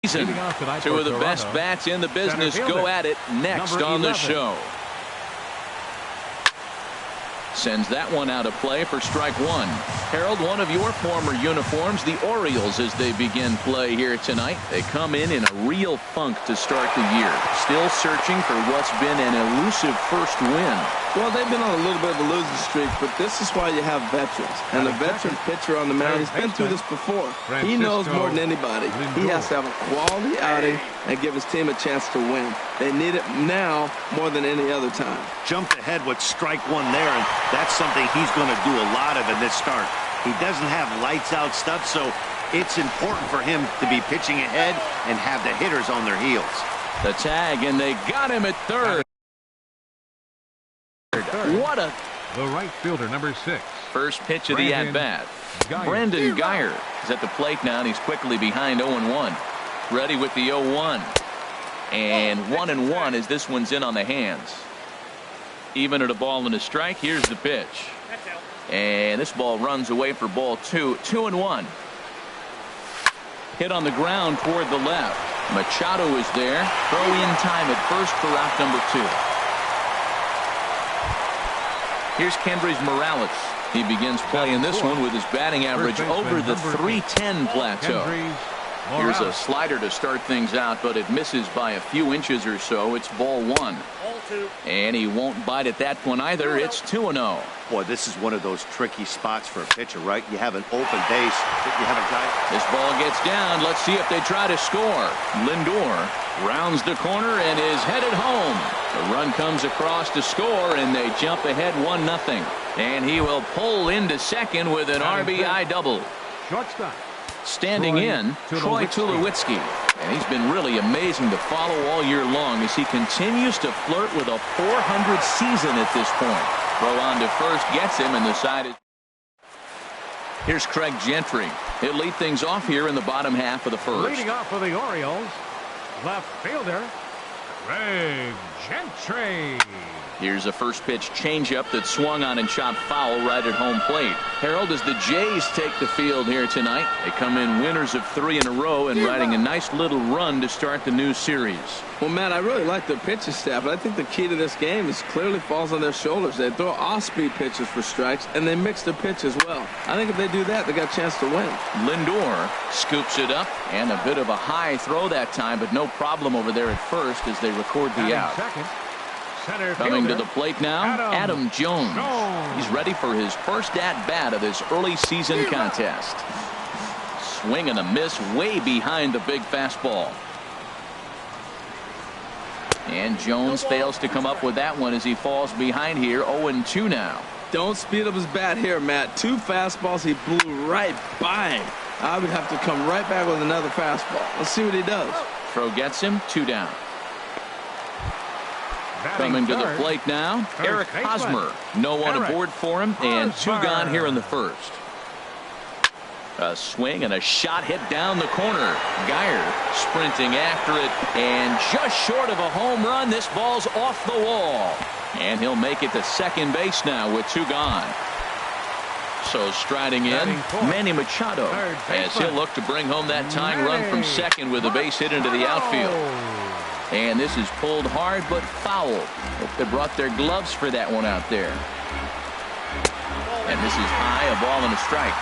Two of the best bats in the business go at it next on the show. Sends that one out of play for strike one. Harold, one of your former uniforms, the Orioles, as they begin play here tonight. They come in a real funk to start the year. Still searching for what's been an elusive first win. Well, they've been on a little bit of a losing streak, but this is why you have veterans. And the veteran pitcher on the mound, he's been through this before. He knows more than anybody. He has to have a quality outing and give his team a chance to win. They need it now more than any other time. Jumped ahead with strike one there, and that's something he's going to do a lot of in this start. He doesn't have lights out stuff, so it's important for him to be pitching ahead and have the hitters on their heels. The tag, and they got him at third. What a... The right fielder, number 6. First pitch of the at-bat. Brandon Geyer is at the plate now, and he's quickly behind 0-1. Ready with the 0-1. And 1-1 as this one's in on the hands. Even at a ball and a strike, here's the pitch. And this ball runs away for ball 2. 2-1. Hit on the ground toward the left. Machado is there. Throw in time at first for out number 2. Here's Kendrys Morales. He begins playing this one with his batting average over the .310 plateau. Here's a slider to start things out, but it misses by a few inches or so. It's ball 1. And he won't bite at that one either. It's 2-0. Boy, this is one of those tricky spots for a pitcher, right? You have an open base. You have a guy. This ball gets down. Let's see if they try to score. Lindor rounds the corner and is headed home. The run comes across to score, and they jump ahead 1-0. And he will pull into second with an RBI double. Shortstop. Standing in, Troy Tulowitzki. And he's been really amazing to follow all year long as he continues to flirt with a .400 season at this point. Throw on to first gets him, and the side is... Here's Craig Gentry. He'll lead things off here in the bottom half of the first. Leading off for the Orioles, left fielder, Craig Gentry. Here's a first pitch changeup that swung on and chopped foul right at home plate. Harold, as the Jays take the field here tonight, they come in winners of 3 in a row and riding a nice little run to start the new series. Well, Matt, I really like their pitching staff, but I think the key to this game is clearly falls on their shoulders. They throw off-speed pitches for strikes, and they mix their pitch as well. I think if they do that, they got a chance to win. Lindor scoops it up, and a bit of a high throw that time, but no problem over there at first as they record the out. Second. Coming to the plate now, Adam Jones. He's ready for his first at-bat of this early season contest. Swing and a miss way behind the big fastball. And Jones fails to come up with that one as he falls behind here. 0-2 now. Don't speed up his bat here, Matt. 2 fastballs, he blew right by him. I would have to come right back with another fastball. Let's see what he does. Throw gets him, 2 down. Coming to the plate now, Eric Hosmer. No one aboard for him, and 2 gone here in the first. A swing and a shot hit down the corner. Geyer sprinting after it, and just short of a home run. This ball's off the wall. And he'll make it to second base now with 2 gone. So striding in, Manny Machado, as he'll look to bring home that tying run from second with a base hit into the outfield. And this is pulled hard but foul. Hope they brought their gloves for that one out there. And this is high, a ball and a strike.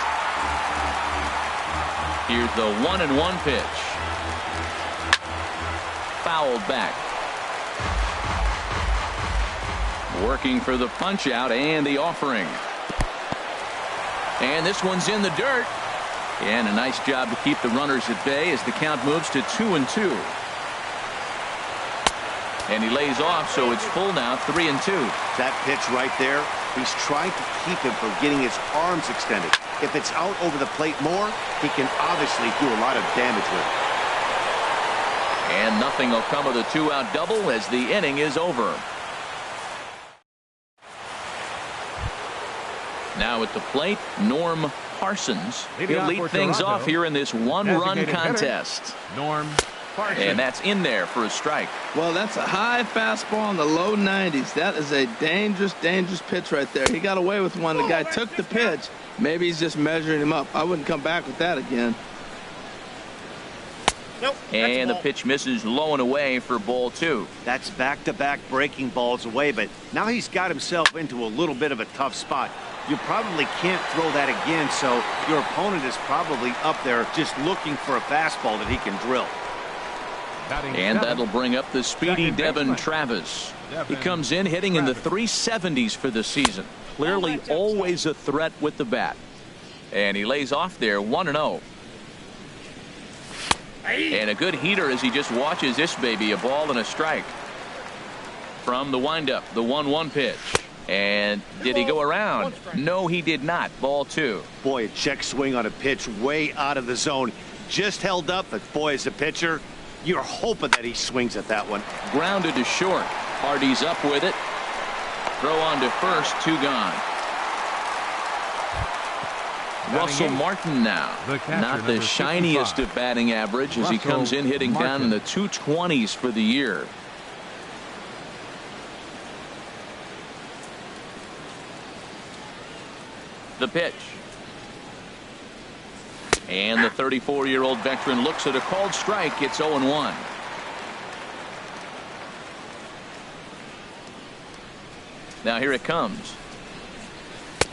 Here's the 1-1 pitch. Fouled back. Working for the punch out and the offering. And this one's in the dirt. And a nice job to keep the runners at bay as the count moves to 2-2. And he lays off, so it's full now, 3-2. That pitch right there, he's trying to keep him from getting his arms extended. If it's out over the plate more, he can obviously do a lot of damage with it. And nothing will come of the 2-out double as the inning is over. Now at the plate, Norm Parsons. He'll lead things off here in this 1-run contest. Norm And that's in there for a strike. Well, that's a high fastball in the low 90s. That is a dangerous, dangerous pitch right there. He got away with one. The guy took the pitch. Maybe he's just measuring him up. I wouldn't come back with that again. Nope, and the pitch misses low and away for ball 2. That's back-to-back breaking balls away, but now he's got himself into a little bit of a tough spot. You probably can't throw that again, so your opponent is probably up there just looking for a fastball that he can drill. And that'll bring up the speedy Devin Travis. He comes in hitting in the 370s for the season. Clearly always a threat with the bat. And he lays off there 1-0. And a good heater as he just watches this baby, a ball and a strike. From the windup, the 1-1 pitch. And did he go around? No, he did not. Ball 2. Boy, a check swing on a pitch way out of the zone. Just held up, but boy, as a pitcher, you're hoping that he swings at that one. Grounded to short. Hardy's up with it. Throw on to first, 2 gone. Russell Martin now. Not the shiniest of batting average as he comes in hitting down in the 220s for the year. The pitch. And the 34-year-old veteran looks at a called strike. It's 0-1. Now here it comes.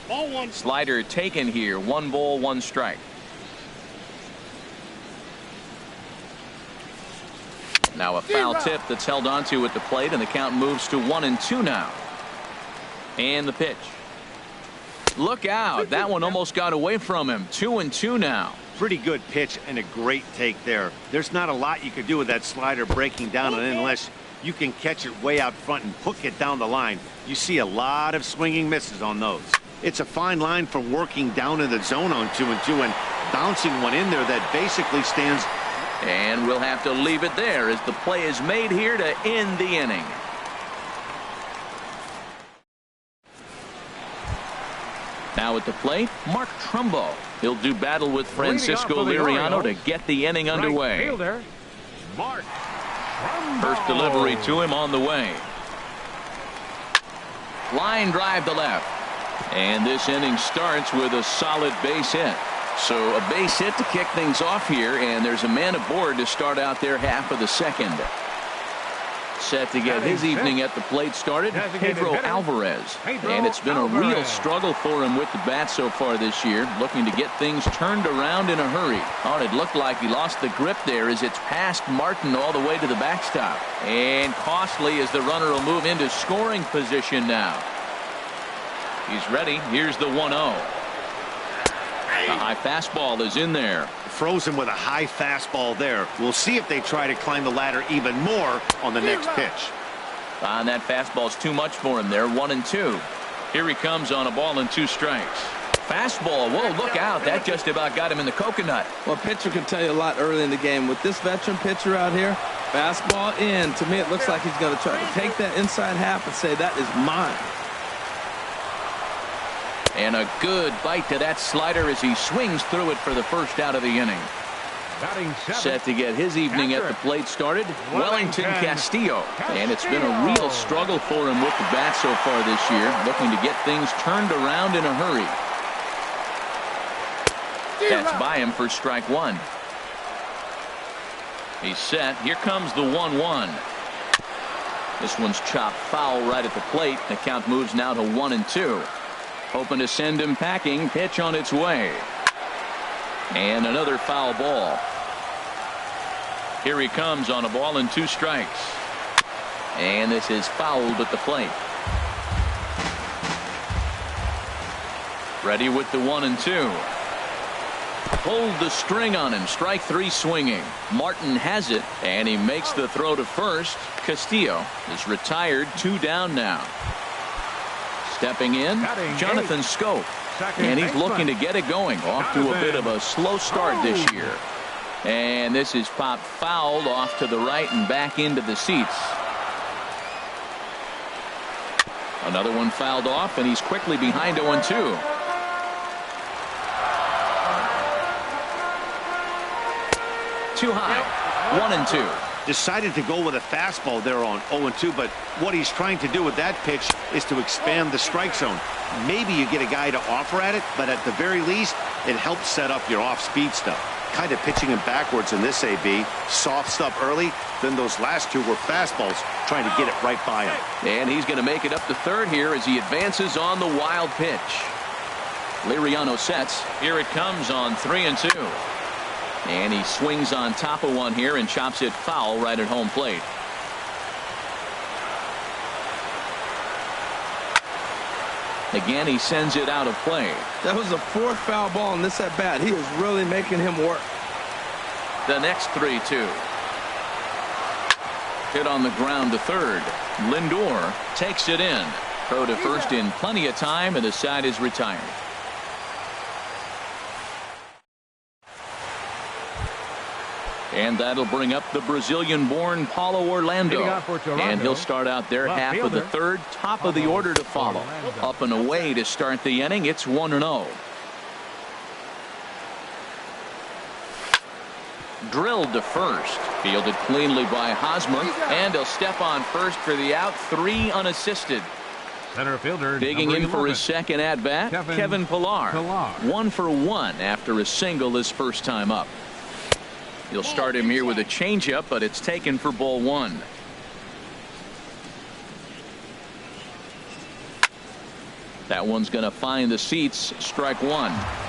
Ball 1. Slider taken here. 1 ball, 1 strike. Now a foul tip that's held onto at the plate, and the count moves to 1-2 now. And the pitch. Look out. That one almost got away from him. 2-2 now. Pretty good pitch and a great take there. There's not a lot you could do with that slider breaking down on it unless you can catch it way out front and hook it down the line. You see a lot of swinging misses on those. It's a fine line from working down in the zone on 2-2 and bouncing one in there that basically stands. And we'll have to leave it there as the play is made here to end the inning. Now at the plate, Mark Trumbo. He'll do battle with Francisco Liriano to get the inning underway. First delivery to him on the way. Line drive to left. And this inning starts with a solid base hit. So a base hit to kick things off here, and there's a man aboard to start out their half of the second. Set to get his evening at the plate started, Pedro Alvarez. And it's been a real struggle for him with the bat so far this year, looking to get things turned around in a hurry. Oh, it looked like he lost the grip there as it's past Martin all the way to the backstop. And costly as the runner will move into scoring position now. He's ready. Here's the 1-0. The high fastball is in there. Frozen with a high fastball there. We'll see if they try to climb the ladder even more on the next pitch. And that fastball's too much for him there. 1-2. Here he comes on a ball and 2 strikes. Fastball. Whoa, look out. That just about got him in the coconut. Well, pitcher can tell you a lot early in the game. With this veteran pitcher out here, fastball in. To me, it looks like he's going to try to take that inside half and say, that is mine. And a good bite to that slider as he swings through it for the first out of the inning. Set to get his evening at the plate started, Wellington Castillo. And it's been a real struggle for him with the bat so far this year, looking to get things turned around in a hurry. That's by him for strike 1. He's set. Here comes the 1-1. This one's chopped foul right at the plate. The count moves now to 1-2. Hoping to send him packing. Pitch on its way. And another foul ball. Here he comes on a ball and 2 strikes. And this is fouled at the plate. Ready with the 1-2. Pulled the string on him. Strike 3 swinging. Martin has it, and he makes the throw to first. Castillo is retired. 2 down now. Stepping in, Jonathan Scope. And he's looking to get it going. Off to a bit of a slow start this year. And this is popped fouled off to the right and back into the seats. Another one fouled off, and he's quickly behind 0-2. Too high. 1-2. Decided to go with a fastball there on 0-2, but what he's trying to do with that pitch is to expand the strike zone. Maybe you get a guy to offer at it, but at the very least, it helps set up your off-speed stuff. Kind of pitching him backwards in this AB. Soft stuff early, then those last two were fastballs, trying to get it right by him. And he's going to make it up to third here as he advances on the wild pitch. Liriano sets. Here it comes on 3-2. And he swings on top of one here and chops it foul right at home plate. Again, he sends it out of play. That was the fourth foul ball in this at bat. He is really making him work. The next 3-2. Hit on the ground to third. Lindor takes it in. Throw to first in plenty of time, and the side is retired. And that'll bring up the Brazilian-born Paulo Orlando. And he'll start out their half of the third, top of the order to follow. Up and away to start the inning. It's 1-0. Drilled to first. Fielded cleanly by Hosmer. And he'll step on first for the out. 3 unassisted. Center fielder digging in for his second at-bat, Kevin Pillar. 1 for 1 after a single his first time up. You'll start him here with a changeup, but it's taken for ball 1. That one's going to find the seats. Strike 1.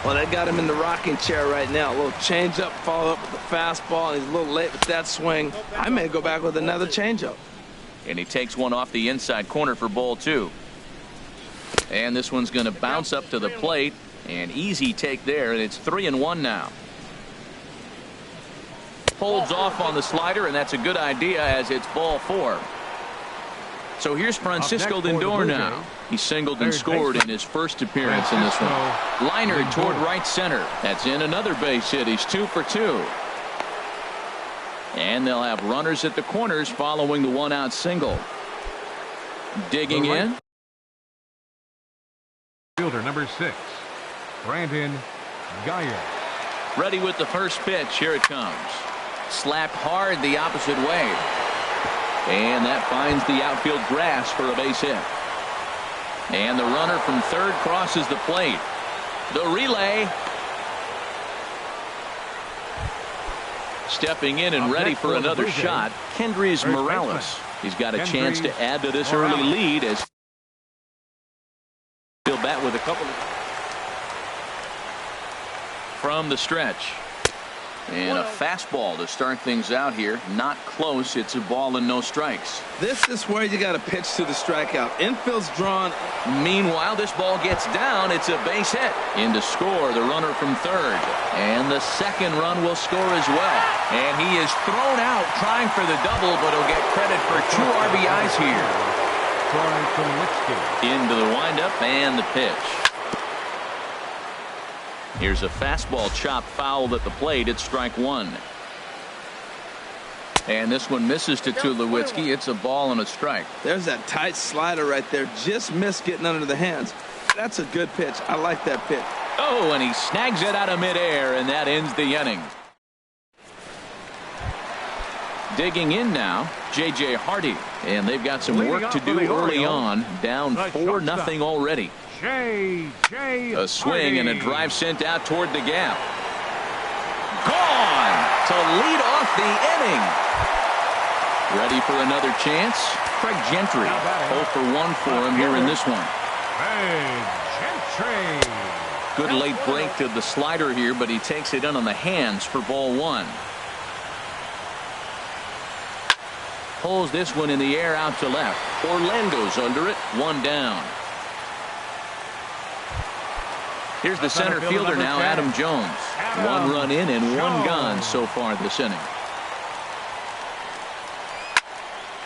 Well, they got him in the rocking chair right now. A little changeup, follow up with the fastball. And he's a little late with that swing. I may go back with another changeup. And he takes one off the inside corner for ball 2. And this one's going to bounce up to the plate. An easy take there, and it's 3-1 now. Holds off on the slider, and that's a good idea as it's ball 4. So here's Francisco Lindor now. He singled and scored in his first appearance in this one. Liner toward right center. That's in another base hit. He's 2 for 2. And they'll have runners at the corners following the 1-out single. Digging in. Fielder number 6, Brandon Geyer. Ready with the first pitch. Here it comes. Slapped hard the opposite way. And that finds the outfield grass for a base hit. And the runner from third crosses the plate. The relay. Stepping in and ready for another shot, Kendrys Morales. He's got a chance to add to this early lead as he'll bat with a couple from the stretch. And a fastball to start things out here. Not close. It's a ball and no strikes. This is where you got to pitch to the strikeout. Infield's drawn. Meanwhile, this ball gets down. It's a base hit. In to score, the runner from third. And the second run will score as well. And he is thrown out trying for the double, but he'll get credit for 2 RBIs here. Into the windup and the pitch. Here's a fastball chopped foul at the plate. It's strike 1. And this one misses to Tulowitzki. It's a ball and a strike. There's that tight slider right there. Just missed getting under the hands. That's a good pitch. I like that pitch. Oh, and he snags it out of midair, and that ends the inning. Digging in now, J.J. Hardy. And they've got some work to do early on. Down 4-0 already. A swing and a drive sent out toward the gap. Gone to lead off the inning. Ready for another chance? Craig Gentry. 0 for 1 for him here in this one. Good late break to the slider here, but he takes it in on the hands for ball 1. Pulls this one in the air out to left. Orlando's under it. 1 down. Here's the center fielder now, Adam Jones. 1 run in and 1 gone so far this inning.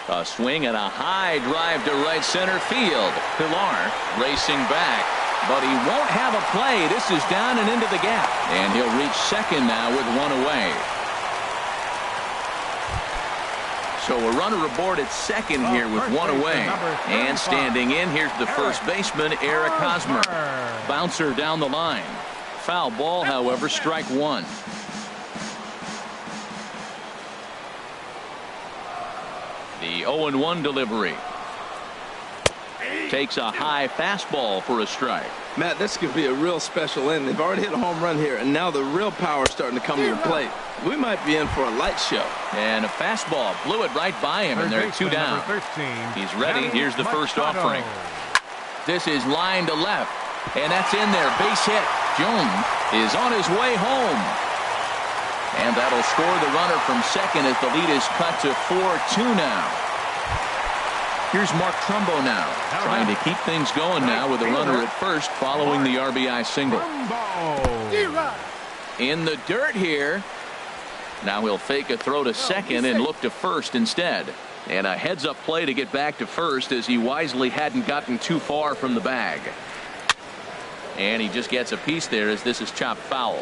A swing and a high drive to right center field. Pillar racing back, but he won't have a play. This is down and into the gap, and he'll reach second now with 1 away. So a runner aboard at second here with 1 away. And standing in, here's the first baseman, Eric Hosmer. Bouncer down the line. Foul ball, however, strike 1. The 0-1 delivery. Takes a high fastball for a strike. Matt, this could be a real special inning. They've already hit a home run here, and now the real power is starting to come to the plate. We might be in for a light show. And a fastball blew it right by him, and they're 2 down. He's ready. Here's the first offering. This is line to left, and that's in there. Base hit. Jones is on his way home. And that'll score the runner from second as the lead is cut to 4-2 now. Here's Mark Trumbo now, trying to keep things going now with a runner at first following the RBI single. In the dirt here. Now he'll fake a throw to second and look to first instead. And a heads-up play to get back to first as he wisely hadn't gotten too far from the bag. And he just gets a piece there as this is chopped foul.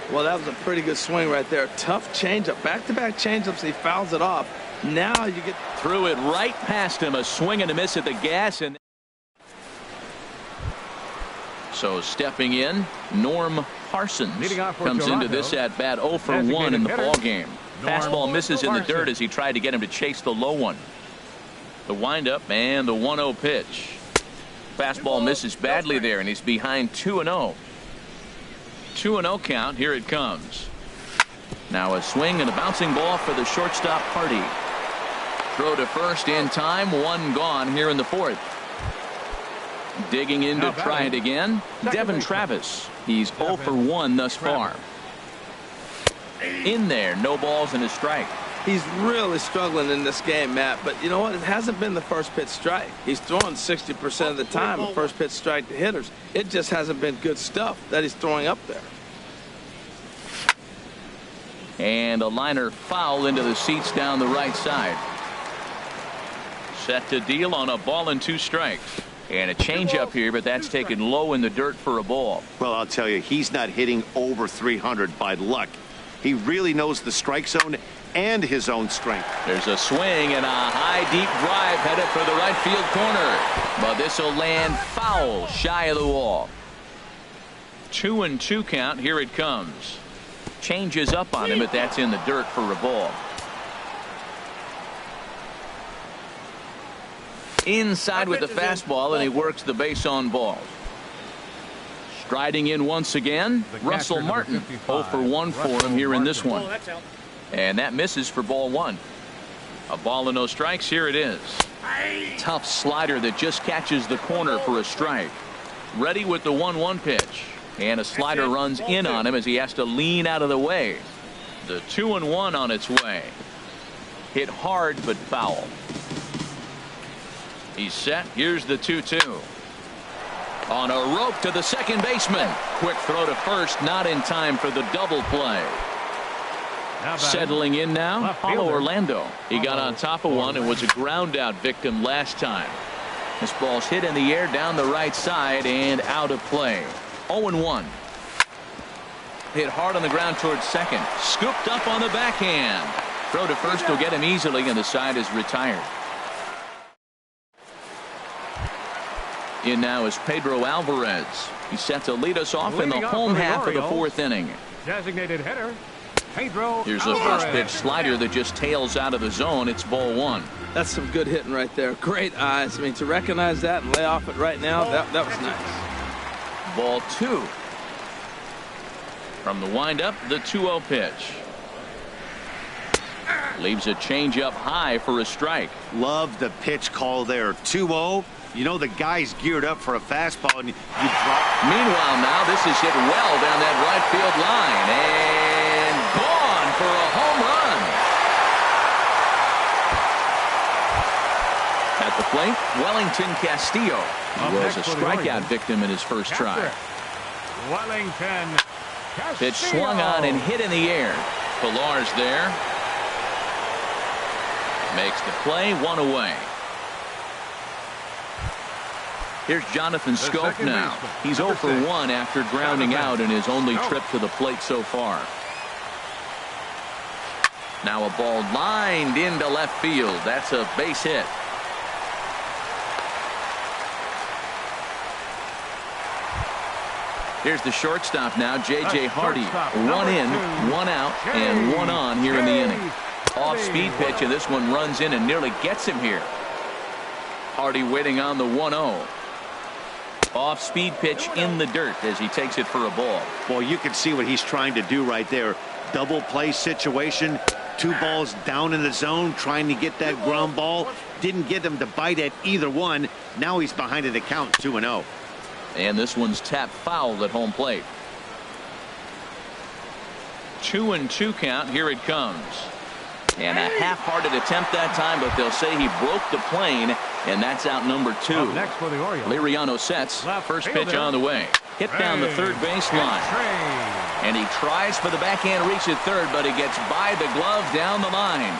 Well, that was a pretty good swing right there. Tough changeup. Back-to-back changeups. He fouls it off. Now you get threw it right past him. A swing and a miss at the gas. And so stepping in, Norm Parsons comes into this at bat 0 for 1 in the ball game. Fastball misses in the dirt as he tried to get him to chase the low one. The windup and the 1-0 pitch. Fastball misses badly there, and he's behind 2-0. 2-0 count. Here it comes. Now a swing and a bouncing ball for the shortstop Hardy. Throw to first in time. 1 gone here in the 4th. Digging in to try it again. Devin Travis. He's 0 for 1 thus far. In there. No balls and a strike. He's really struggling in this game, Matt. But you know what? It hasn't been the first pitch strike. He's throwing 60% of the time a first pitch strike to hitters. It just hasn't been good stuff that he's throwing up there. And a liner foul into the seats down the right side. Set to deal on a ball and 2 strikes. And a changeup here, but that's taken low in the dirt for a ball. Well, I'll tell you, he's not hitting over 300 by luck. He really knows the strike zone and his own strength. There's a swing and a high deep drive headed for the right field corner. But this will land foul shy of the wall. 2-2 count. Here it comes. Changes up on him, but that's in the dirt for a ball. Inside with the fastball, and he works the base on balls. Striding in once again, Russell Martin. 0 for 1 for him here in this one. And that misses for ball 1. A ball and no strikes. Here it is. Tough slider that just catches the corner for a strike. Ready with the 1-1 pitch. And a slider runs in on him as he has to lean out of the way. The 2-1 on its way. Hit hard but foul. He's set. Here's the 2-2. On a rope to the second baseman. Quick throw to first. Not in time for the double play. Settling in now, Paulo Orlando. He got on top of one and was a ground out victim last time. This ball's hit in the air down the right side and out of play. 0-1. Hit hard on the ground towards second. Scooped up on the backhand. Throw to first will get him easily, and the side is retired. In now is Pedro Alvarez. He's set to lead us off in the home half of the 4th inning. Designated hitter, Pedro Here's a first pitch slider that just tails out of the zone. It's ball 1. That's some good hitting right there. Great eyes. I mean, to recognize that and lay off it right now, that was nice. Ball 2. From the windup, the 2-0 pitch. Leaves a changeup high for a strike. Love the pitch call there. 2-0. You know the guy's geared up for a fastball, and you drop. Meanwhile, now this is hit well down that right field line and gone for a home run. At the plate, Wellington Castillo. He was a strikeout victim in his first try. Wellington Castillo. Pitch swung on and hit in the air. Pillar's there. Makes the play, 1 away. Here's Jonathan Scope now. He's 0 for 1 after grounding out in his only trip to the plate so far. Now a ball lined into left field. That's a base hit. Here's the shortstop now, J.J. Hardy. 1 in, 1 out, and 1 on here in the inning. Off-speed pitch, and this one runs in and nearly gets him here. Hardy waiting on the 1-0. Off-speed pitch in the dirt as he takes it for a ball. Well, you can see what he's trying to do right there. Double play situation. 2 balls down in the zone, trying to get that ground ball. Didn't get him to bite at either one. Now he's behind in the count, 2-0. And this one's tapped foul at home plate. 2-2 count. Here it comes. And a half-hearted attempt that time, but they'll say he broke the plane, and that's out number 2. Up next for the Orioles, Liriano sets. First pitch on the way. Hit down the third baseline. And he tries for the backhand reach at third, but he gets by the glove down the line.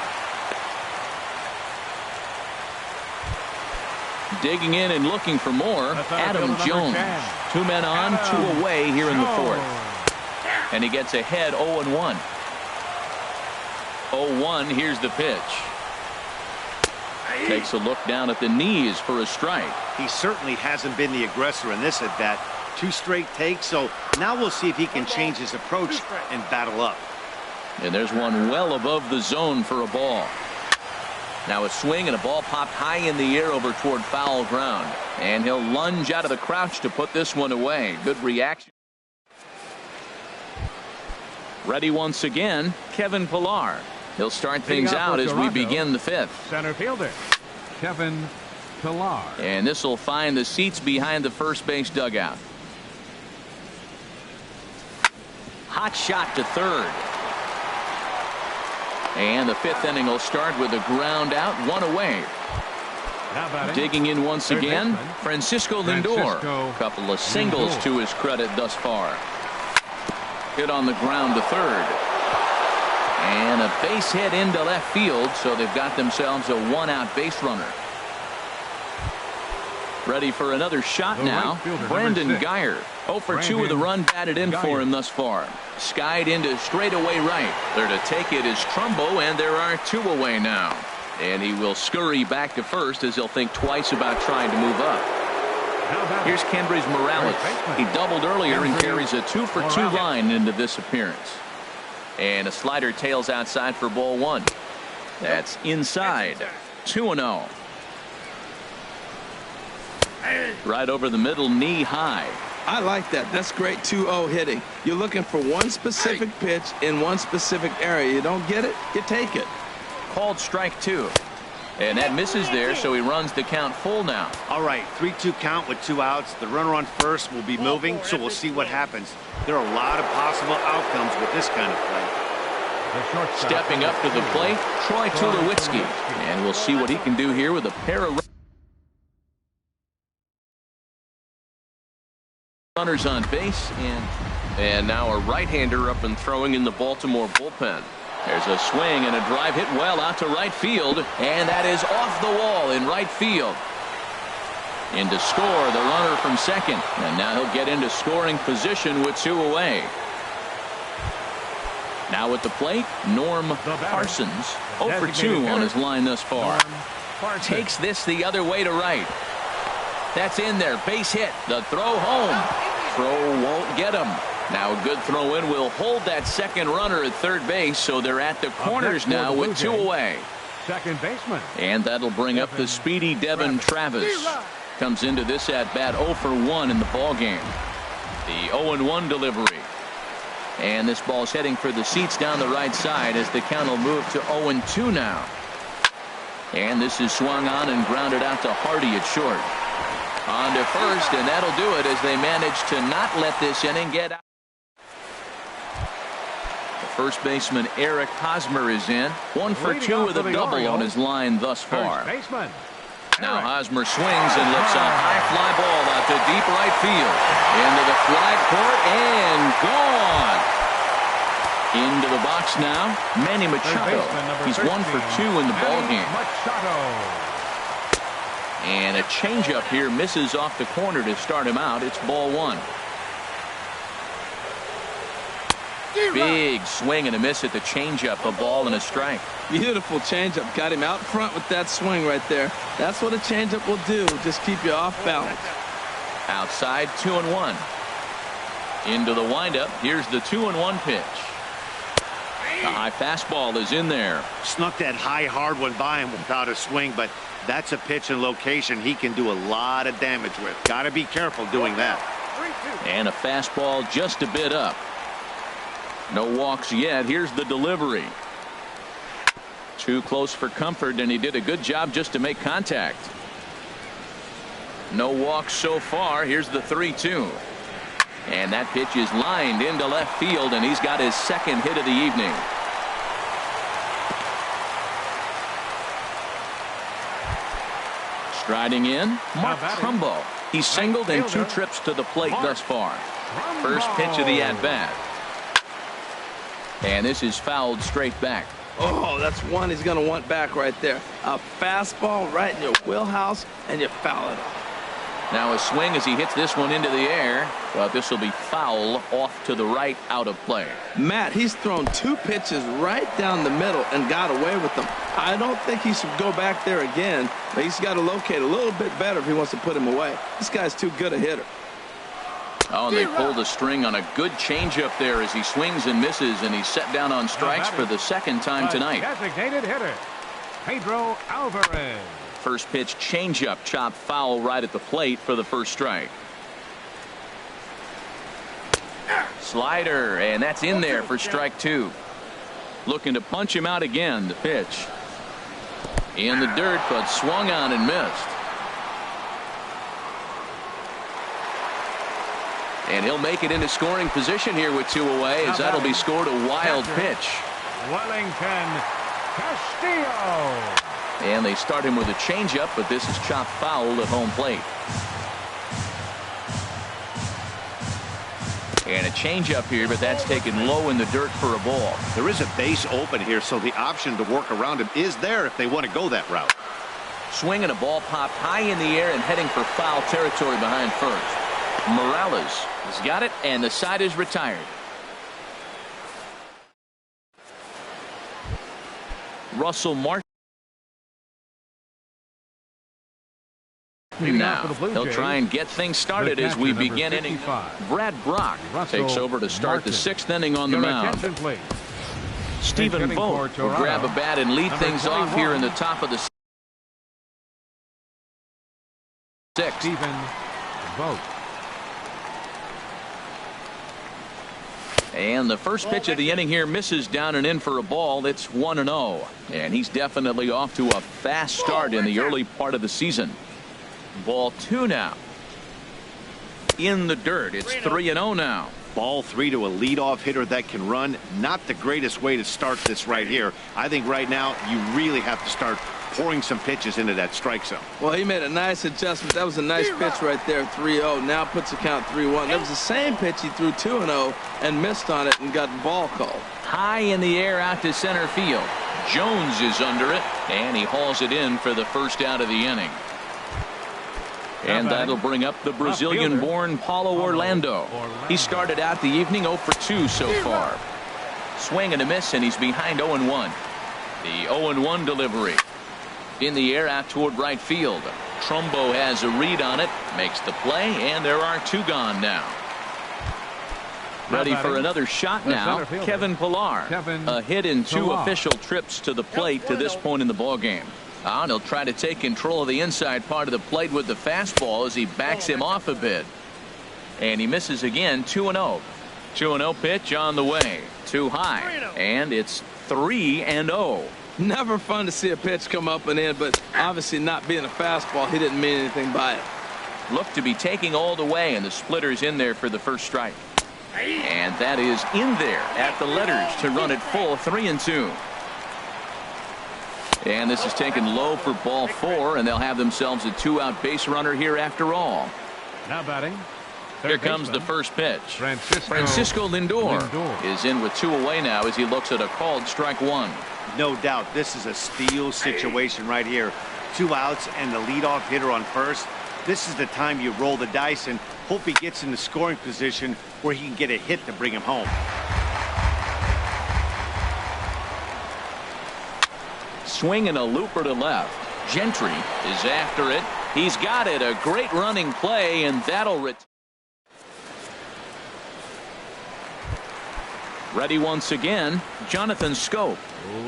Digging in and looking for more, Adam Jones. 2 men on, 2 away here in the 4th. And he gets ahead 0-1. 0-1, here's the pitch. Takes a look down at the knees for a strike. He certainly hasn't been the aggressor in this at bat. 2 straight takes, so now we'll see if he can change his approach and battle up. And there's one well above the zone for a ball. Now a swing and a ball popped high in the air over toward foul ground. And he'll lunge out of the crouch to put this one away. Good reaction. Ready once again, Kevin Pillar. He'll start things out as we begin the 5th. Center fielder, Kevin Pillar. And this will find the seats behind the first base dugout. Hot shot to third. And the 5th inning will start with a ground out, 1 away. Digging in once again, Francisco Lindor. Couple of singles to his credit thus far. Hit on the ground to third. And a base hit into left field, so they've got themselves a 1-out base runner. Ready for another shot now. Brandon Guyer. 0 for 2 with a run batted in for him thus far. Skied into straightaway right. There to take it is Trumbo, and there are 2 away now. And he will scurry back to first as he'll think twice about trying to move up. Here's Kendrys Morales. He doubled earlier and carries a 2 for 2 line into this appearance. And a slider tails outside for ball 1. That's inside. 2-0. Right over the middle, knee high. I like that. That's great 2-0 hitting. You're looking for one specific pitch in one specific area. You don't get it, you take it. Called strike 2. And that misses there, so he runs the count full now. All right, 3-2 count with 2 outs. The runner on first will be moving, so we'll see what happens. There are a lot of possible outcomes with this kind of play. Stepping up to the plate, Troy Tulowitzki. And we'll see what he can do here with a pair of runners on base. And now a right-hander up and throwing in the Baltimore bullpen. There's a swing and a drive hit well out to right field, and that is off the wall in right field. In to score, the runner from second, and now he'll get into scoring position with 2 away. Now at the plate, Norm Parsons. 0 for 2 on his line thus far. Takes this the other way to right. That's in there, base hit, the throw home. Throw won't get him. Now a good throw in will hold that second runner at third base, so they're at the corners now with 2 away. Second baseman. And that'll bring up the speedy Devin Travis. Comes into this at bat 0 for 1 in the ball game. The 0-1 delivery. And this ball's heading for the seats down the right side as the count will move to 0-2 now. And this is swung on and grounded out to Hardy at short. On to first, and that'll do it as they manage to not let this inning get out. First baseman Eric Hosmer is in. 1 for 2 with a double on his line thus far. Now Hosmer swings and lifts a high fly ball out to deep right field. Into the flag court and gone. Into the box now, Manny Machado. He's 1 for 2 in the ball game. And a changeup here misses off the corner to start him out. It's ball 1. Big swing and a miss at the changeup, a ball and a strike. Beautiful changeup. Got him out front with that swing right there. That's what a changeup will do. Just keep you off balance. Outside, 2-1. Into the windup. Here's the 2-1 pitch. The high fastball is in there. Snuck that high hard one by him without a swing, but that's a pitch and location he can do a lot of damage with. Got to be careful doing that. And a fastball just a bit up. No walks yet. Here's the delivery. Too close for comfort, and he did a good job just to make contact. No walks so far. Here's the 3-2. And that pitch is lined into left field, and he's got his second hit of the evening. Striding in, Mark Trumbo. He's singled in 2 trips to the plate thus far. First pitch of the at-bat. And this is fouled straight back. Oh, that's one he's going to want back right there. A fastball right in your wheelhouse, and you foul it off. Now a swing as he hits this one into the air, but this will be foul off to the right, out of play. Matt, he's thrown 2 pitches right down the middle and got away with them. I don't think he should go back there again, but he's got to locate a little bit better if he wants to put him away. This guy's too good a hitter. Oh, and they pulled a string on a good changeup there as he swings and misses, and he's set down on strikes for the second time tonight. Designated hitter, Pedro Alvarez. First pitch changeup chopped foul right at the plate for the first strike. Slider, and that's in there for strike 2. Looking to punch him out again. The pitch in the dirt, but swung on and missed. And he'll make it into scoring position here with 2 away, as that'll be scored a wild pitch. Wellington Castillo. And they start him with a changeup, but this is chopped foul at home plate. And a changeup here, but that's taken low in the dirt for a ball. There is a base open here, so the option to work around him is there if they want to go that route. Swing and a ball popped high in the air and heading for foul territory behind first. Morales has got it, and the side is retired. Russell Martin. Now they'll try and get things started as we begin inning. Brad Brock takes over to start the 6th inning on the mound. Stephen Vogt will grab a bat and lead things off here in the top of the 6th. Stephen Vogt. And the first pitch of the inning here misses down and in for a ball. It's 1-0. And he's definitely off to a fast start in the early part of the season. Ball 2 now. In the dirt. It's 3-0 now. Ball 3 to a leadoff hitter that can run. Not the greatest way to start this right here. I think right now you really have to start pouring some pitches into that strike zone. Well, he made a nice adjustment. That was a nice pitch right there, 3-0. Now puts the count 3-1. That was the same pitch he threw 2-0 and missed on it and got ball called. High in the air out to center field. Jones is under it, and he hauls it in for the first out of the inning. And that'll bring up the Brazilian-born Paulo Orlando. He started out the evening 0 for 2 so far. Swing and a miss, and he's behind 0-1. The 0-1 delivery. In the air out toward right field. Trumbo has a read on it, makes the play, and there are 2 gone now. Ready for another shot now, Kevin Pillar. A hit in 2 official trips to the plate to this point in the ballgame. And he'll try to take control of the inside part of the plate with the fastball as he backs him off a bit. And he misses again, 2-0. 2-0 pitch on the way. Too high. And it's 3-0. Never fun to see a pitch come up and in, but obviously not being a fastball, he didn't mean anything by it. Looked to be taking all the way, and the splitter's in there for the first strike. And that is in there at the letters to run it full, 3-2. And this is taken low for ball 4, and they'll have themselves a 2-out base runner here after all. Now batting. Here comes the first pitch. Francisco Lindor is in with 2 away now as he looks at a called strike 1. No doubt this is a steal situation right here. 2 outs and the leadoff hitter on first. This is the time you roll the dice and hope he gets in the scoring position where he can get a hit to bring him home. Swing and a looper to left. Gentry is after it. He's got it. A great running play, and that'll Ready once again, Jonathan Scope.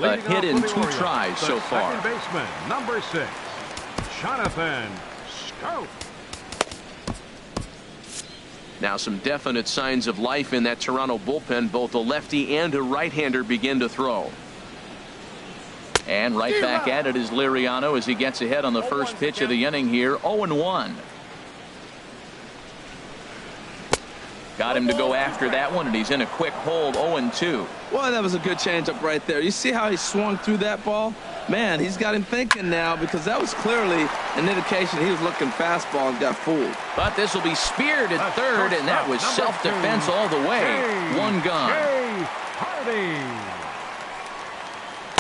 A hit in 2 tries so far. Second baseman, number 6, Jonathan Scope. Now some definite signs of life in that Toronto bullpen. Both a lefty and a right-hander begin to throw. And right back at it is Liriano as he gets ahead on the first pitch of the inning here. 0-1. Got him to go after that one, and he's in a quick hold. 0-2. Well, that was a good changeup right there. You see how he swung through that ball? Man, he's got him thinking now, because that was clearly an indication he was looking fastball and got fooled. But this will be speared at third, and that was self-defense all the way. 1 gone.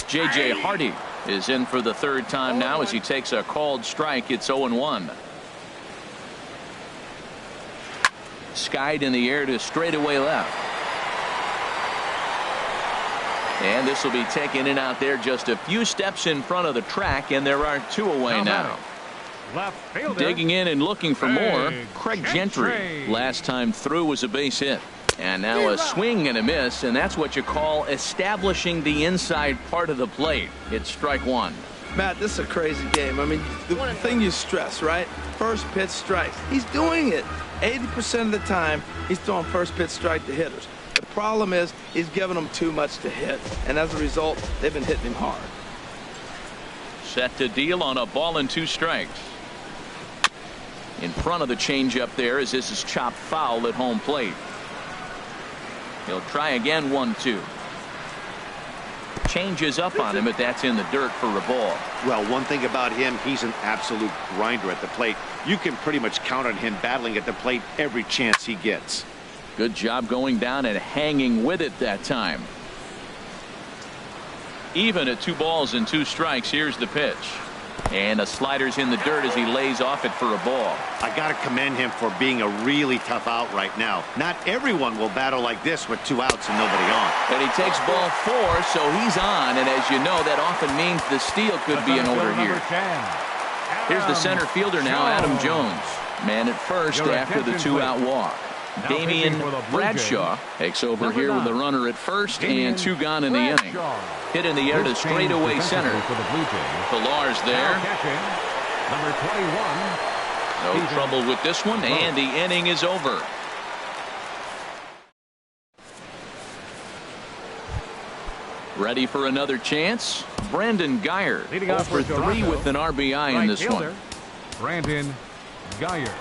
J.J. Hardy is in for the 3rd time now as he takes a called strike. It's 0-1. Skied in the air to straightaway left. And this will be taken in out there just a few steps in front of the track, and there are 2 away now. Left fielder. Digging in and looking for more, Craig Gentry. Last time through was a base hit. And now a swing and a miss, and that's what you call establishing the inside part of the plate. It's strike 1. Matt, this is a crazy game. I mean, the thing you stress, right? First pitch strikes. He's doing it. 80% of the time, he's throwing first pitch strike to hitters. The problem is he's giving them too much to hit, and as a result, they've been hitting him hard. Set to deal on a ball and 2 strikes. In front of the changeup there as this is chopped foul at home plate. He'll try again. 1-2. Changes up on him, but that's in the dirt for a ball. Well, one thing about him, he's an absolute grinder at the plate. You can pretty much count on him battling at the plate every chance he gets. Good job going down and hanging with it that time. Even at 2 balls and 2 strikes. Here's the pitch. And a slider's in the dirt as he lays off it for a ball. I got to commend him for being a really tough out right now. Not everyone will battle like this with 2 outs and nobody on. And he takes ball 4, so he's on. And as you know, that often means the steal could be an order here. Here's the center fielder now, Adam Jones. Man at first after the 2-out walk. Damian Bradshaw takes over here with the runner at first and 2 gone in the inning. Hit in the air to straightaway center. Pilar's there. Number 21. No trouble with this one, and the inning is over. Ready for another chance? Brandon Guyer, 0 for 3 with an RBI in this one. Brandon Guyer.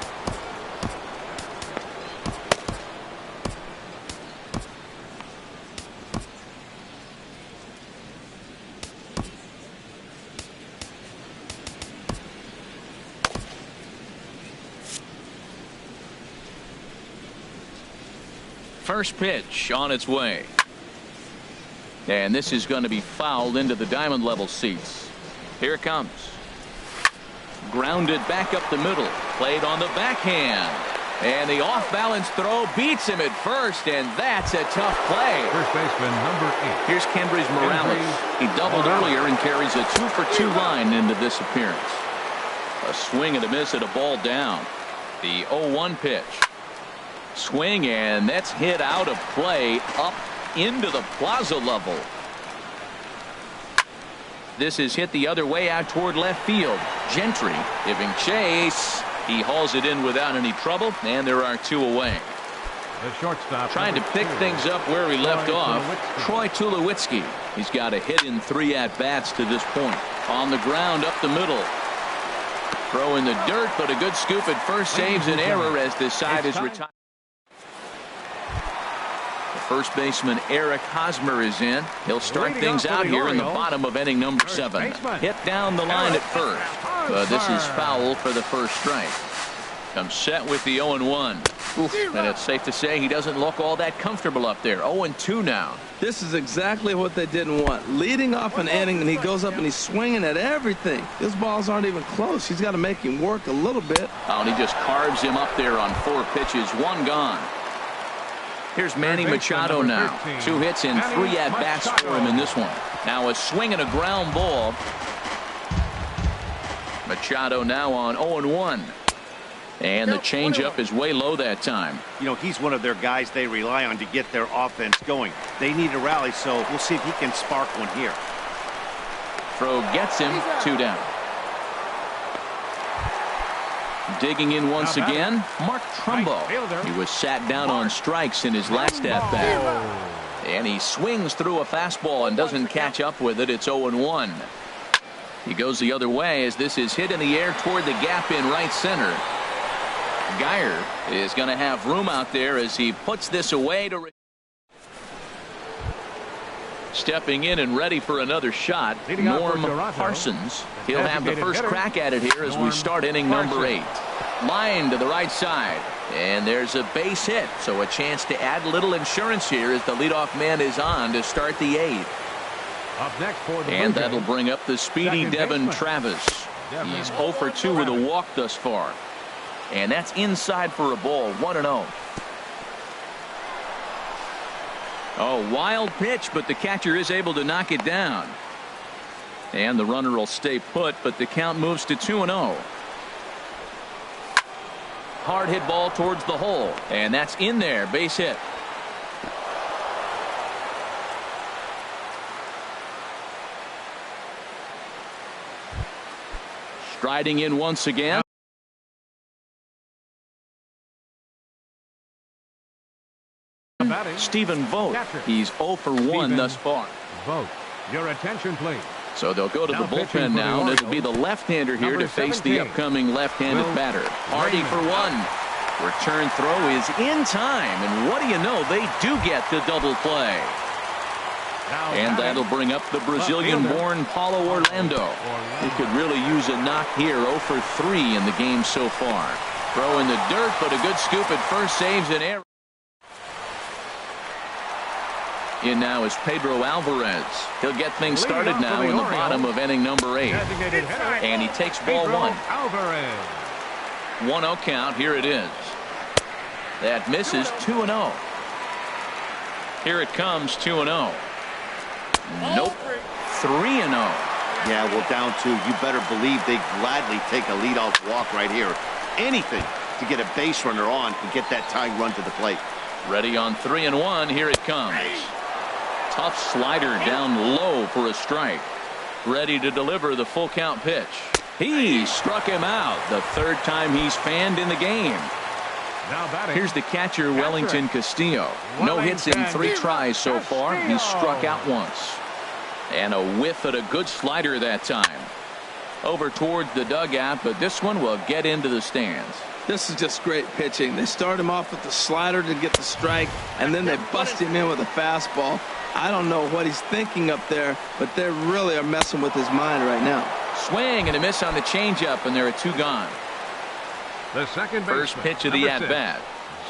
First pitch on its way. And this is going to be fouled into the diamond level seats. Here it comes. Grounded back up the middle. Played on the backhand. And the off-balance throw beats him at first, and that's a tough play. First baseman, number 8. Here's Kendrys Morales. He doubled earlier and carries a 2-for-2 line into this appearance. A swing and a miss at a ball down. The 0-1 pitch. Swing, and that's hit out of play up into the plaza level. This is hit the other way out toward left field. Gentry giving chase. He hauls it in without any trouble, and there are 2 away. The shortstop trying to pick things up where he left off. Troy Tulowitzki. He's got a hit in 3 at-bats to this point. On the ground up the middle. Throw in the dirt, but a good scoop at first saves an error as this side is retired. First baseman Eric Hosmer is in. He'll start things out here in the bottom of inning number 7. Hit down the line at first, but this is foul for the first strike. Comes set with the 0-1. And it's safe to say he doesn't look all that comfortable up there. 0-2 now. This is exactly what they didn't want. Leading off an inning, and he goes up and he's swinging at everything. His balls aren't even close. He's got to make him work a little bit. Oh, and he just carves him up there on 4 pitches. 1 gone. Here's Manny Machado now. 2 hits and 3 at-bats for him in this one. Now a swing and a ground ball. Machado now on 0-1. And the changeup is way low that time. You know, he's one of their guys they rely on to get their offense going. They need a rally, so we'll see if he can spark one here. Throw gets him, 2 down. Digging in once again, Mark Trumbo. He was sat down on strikes in his last at-bat. And he swings through a fastball and doesn't catch up with it. It's 0-1. He goes the other way as this is hit in the air toward the gap in right center. Geyer is going to have room out there as he puts this away to stepping in and ready for another shot. Norm Parsons. He'll have the first crack at it here as we start inning number 8. Line to the right side. And there's a base hit, so a chance to add a little insurance here as the leadoff man is on to start the 8th. Up next for the and that'll bring up the speedy Devin Travis. He's 0 for 2 with a walk thus far. And that's inside for a ball, 1-0. Oh, wild pitch, but the catcher is able to knock it down. And the runner will stay put, but the count moves to 2-0. Hard hit ball towards the hole, and that's in there, base hit. Striding in once again. Stephen Vogt. He's 0 for 1 thus far. Vogt, your attention, please. So they'll go to the bullpen now, and it'll be the left-hander here to face the upcoming left-handed batter. Hardy for 1. Return throw is in time, and what do you know? They do get the double play. And that'll bring up the Brazilian-born Paulo Orlando. He could really use a knock here. 0 for 3 in the game so far. Throw in the dirt, but a good scoop at first saves an error. In now is Pedro Alvarez. He'll get things started now in the bottom of inning number 8. And he takes ball 1. 1-0 count. Here it is. That misses. 2-0. Here it comes. 2-0. Nope. 3-0. Yeah, well, down 2. You better believe they gladly take a leadoff walk right here. Anything to get a base runner on and get that tying run to the plate. Ready on 3-1. Here it comes. Tough slider down low for a strike. Ready to deliver the full count pitch. He struck him out. The 3rd time he's fanned in the game. Here's the catcher, Wellington Castillo. No hits in 3 tries so far. He's struck out once. And a whiff at a good slider that time. Over towards the dugout, but this one will get into the stands. This is just great pitching. They start him off with the slider to get the strike, and then they bust him in with a fastball. I don't know what he's thinking up there, but they really are messing with his mind right now. Swing and a miss on the changeup, and there are 2 gone. The second first pitch of the at-bat.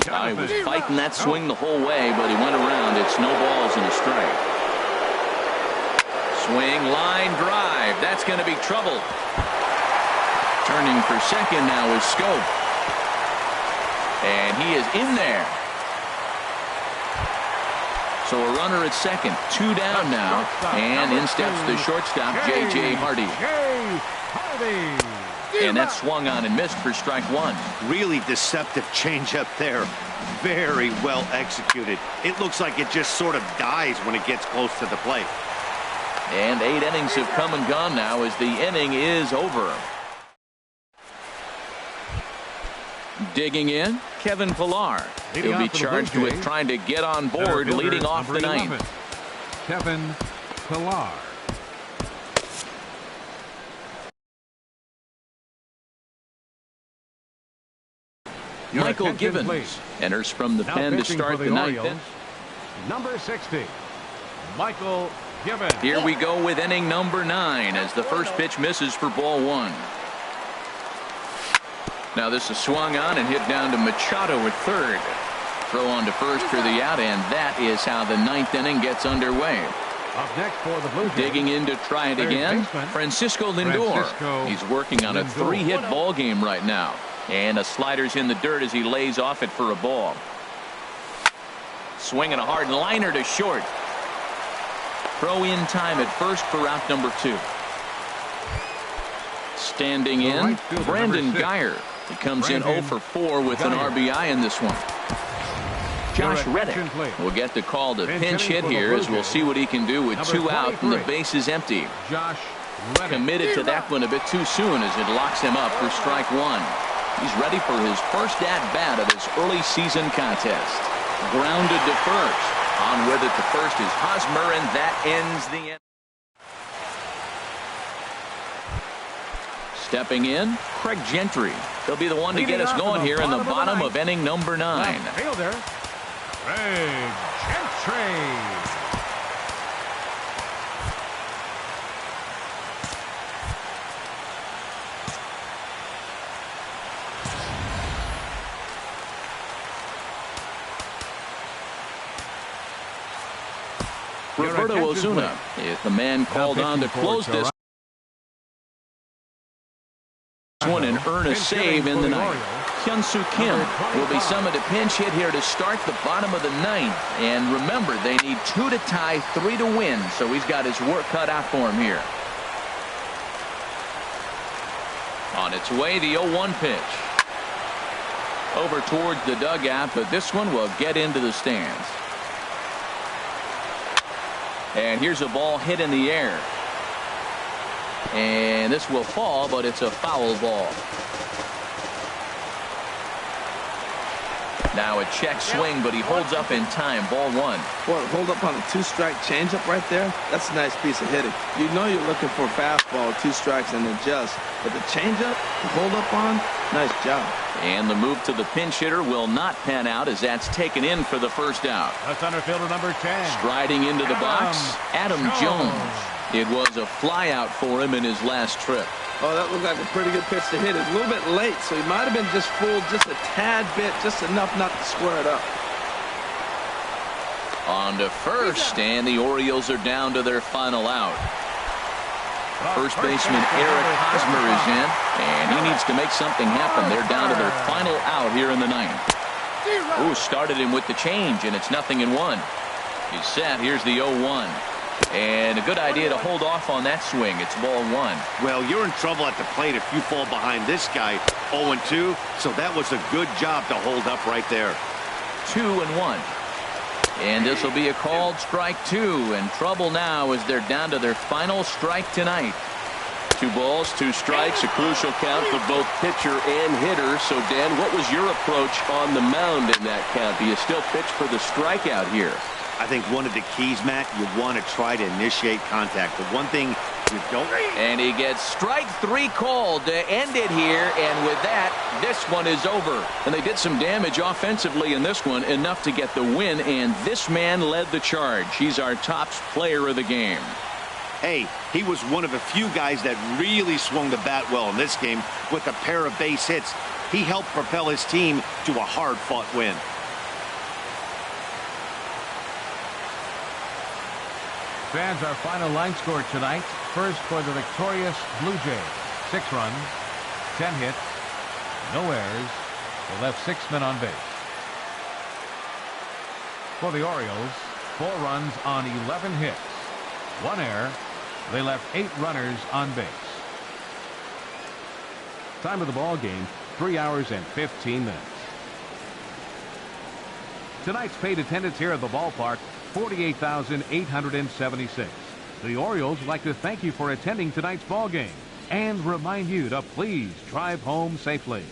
He was fighting that swing the whole way, but he went around. It's no balls and a strike. Swing, line drive. That's going to be trouble. Turning for second now is Scope. And he is in there. So a runner at second, 2 down now, and in steps the shortstop, J.J. Hardy. And that swung on and missed for strike 1. Really deceptive changeup there. Very well executed. It looks like it just sort of dies when it gets close to the plate. And 8 innings have come and gone now as the inning is over. Digging in, Kevin Pillar. He'll be charged with trying to get on board leading off the 9th. Kevin Pillar. Michael Givens enters from the pen to start the 9th. Number 60, Michael Givens. Here we go with inning number 9 as the first pitch misses for ball 1. Now this is swung on and hit down to Machado at 3rd. Throw on to first for the out, and that is how the 9th inning gets underway. Up next for the Blue Jays. Digging in to try it again, Francisco Lindor. He's working on a 3-hit ball game right now. And a slider's in the dirt as he lays off it for a ball. Swinging a hard liner to short. Throw in time at first for out number 2. Standing in, Brandon Geyer. He comes in 0 for 4 with an RBI in this one. Josh Reddick will get the call to pinch hit here, as we'll see what he can do with 2 out and the base is empty. Josh Committed to that one a bit too soon as it locks him up for strike 1. He's ready for his first at-bat of this early season contest. Grounded to first. On with it to first is Hosmer, and that ends the end. Stepping in, Craig Gentry. He'll be the one to get us going here in the bottom of inning number 9. Fielder, Craig Gentry. Roberto Ozuna is the man called on to close this one and earn a save in the ninth. Hyun-Soo Kim will be summoned to pinch hit here to start the bottom of the ninth. And remember, they need 2 to tie, 3 to win, so he's got his work cut out for him here. On its way, the 0-1 pitch. Over towards the dugout, but this one will get into the stands. And here's a ball hit in the air. And this will fall, but it's a foul ball. Now a check swing, but he holds up in time. Ball 1. Boy, hold up on a 2-strike changeup right there. That's a nice piece of hitting. You know you're looking for a fastball, 2 strikes, and adjust. But the changeup, the hold up on, nice job. And the move to the pinch hitter will not pan out, as that's taken in for the first out. That's center fielder number 10. Striding into the box, Adam Jones. It was a fly out for him in his last trip. Oh, that looked like a pretty good pitch to hit. It's a little bit late, so he might have been just fooled just a tad bit, just enough not to square it up. On to first, and the Orioles are down to their final out. First baseman Eric Hosmer is in, and he needs to make something happen. They're down to their final out here in the ninth. Ooh, started him with the change, and it's 0-1. He's set. Here's the 0-1. And a good idea to hold off on that swing. It's ball 1. Well, you're in trouble at the plate if you fall behind this guy 0-2, so that was a good job to hold up right there. 2-1. And this will be a called strike 2, and trouble now as they're down to their final strike tonight. 2 balls, 2 strikes, a crucial count for both pitcher and hitter. So, Dan, what was your approach on the mound in that count? Do you still pitch for the strikeout here? I think one of the keys, Matt, you want to try to initiate contact. The one thing you don't. And he gets strike 3 called to end it here. And with that, this one is over. And they did some damage offensively in this one, enough to get the win. And this man led the charge. He's our top player of the game. Hey, he was one of a few guys that really swung the bat well in this game with a pair of base hits. He helped propel his team to a hard-fought win. Fans, our final line score tonight. First for the victorious Blue Jays. 6 runs, 10 hits, no errors. They left 6 men on base. For the Orioles, 4 runs on 11 hits, 1 error. They left 8 runners on base. Time of the ball game, 3 hours and 15 minutes. Tonight's paid attendance here at the ballpark, 48,876. The Orioles would like to thank you for attending tonight's ball game and remind you to please drive home safely.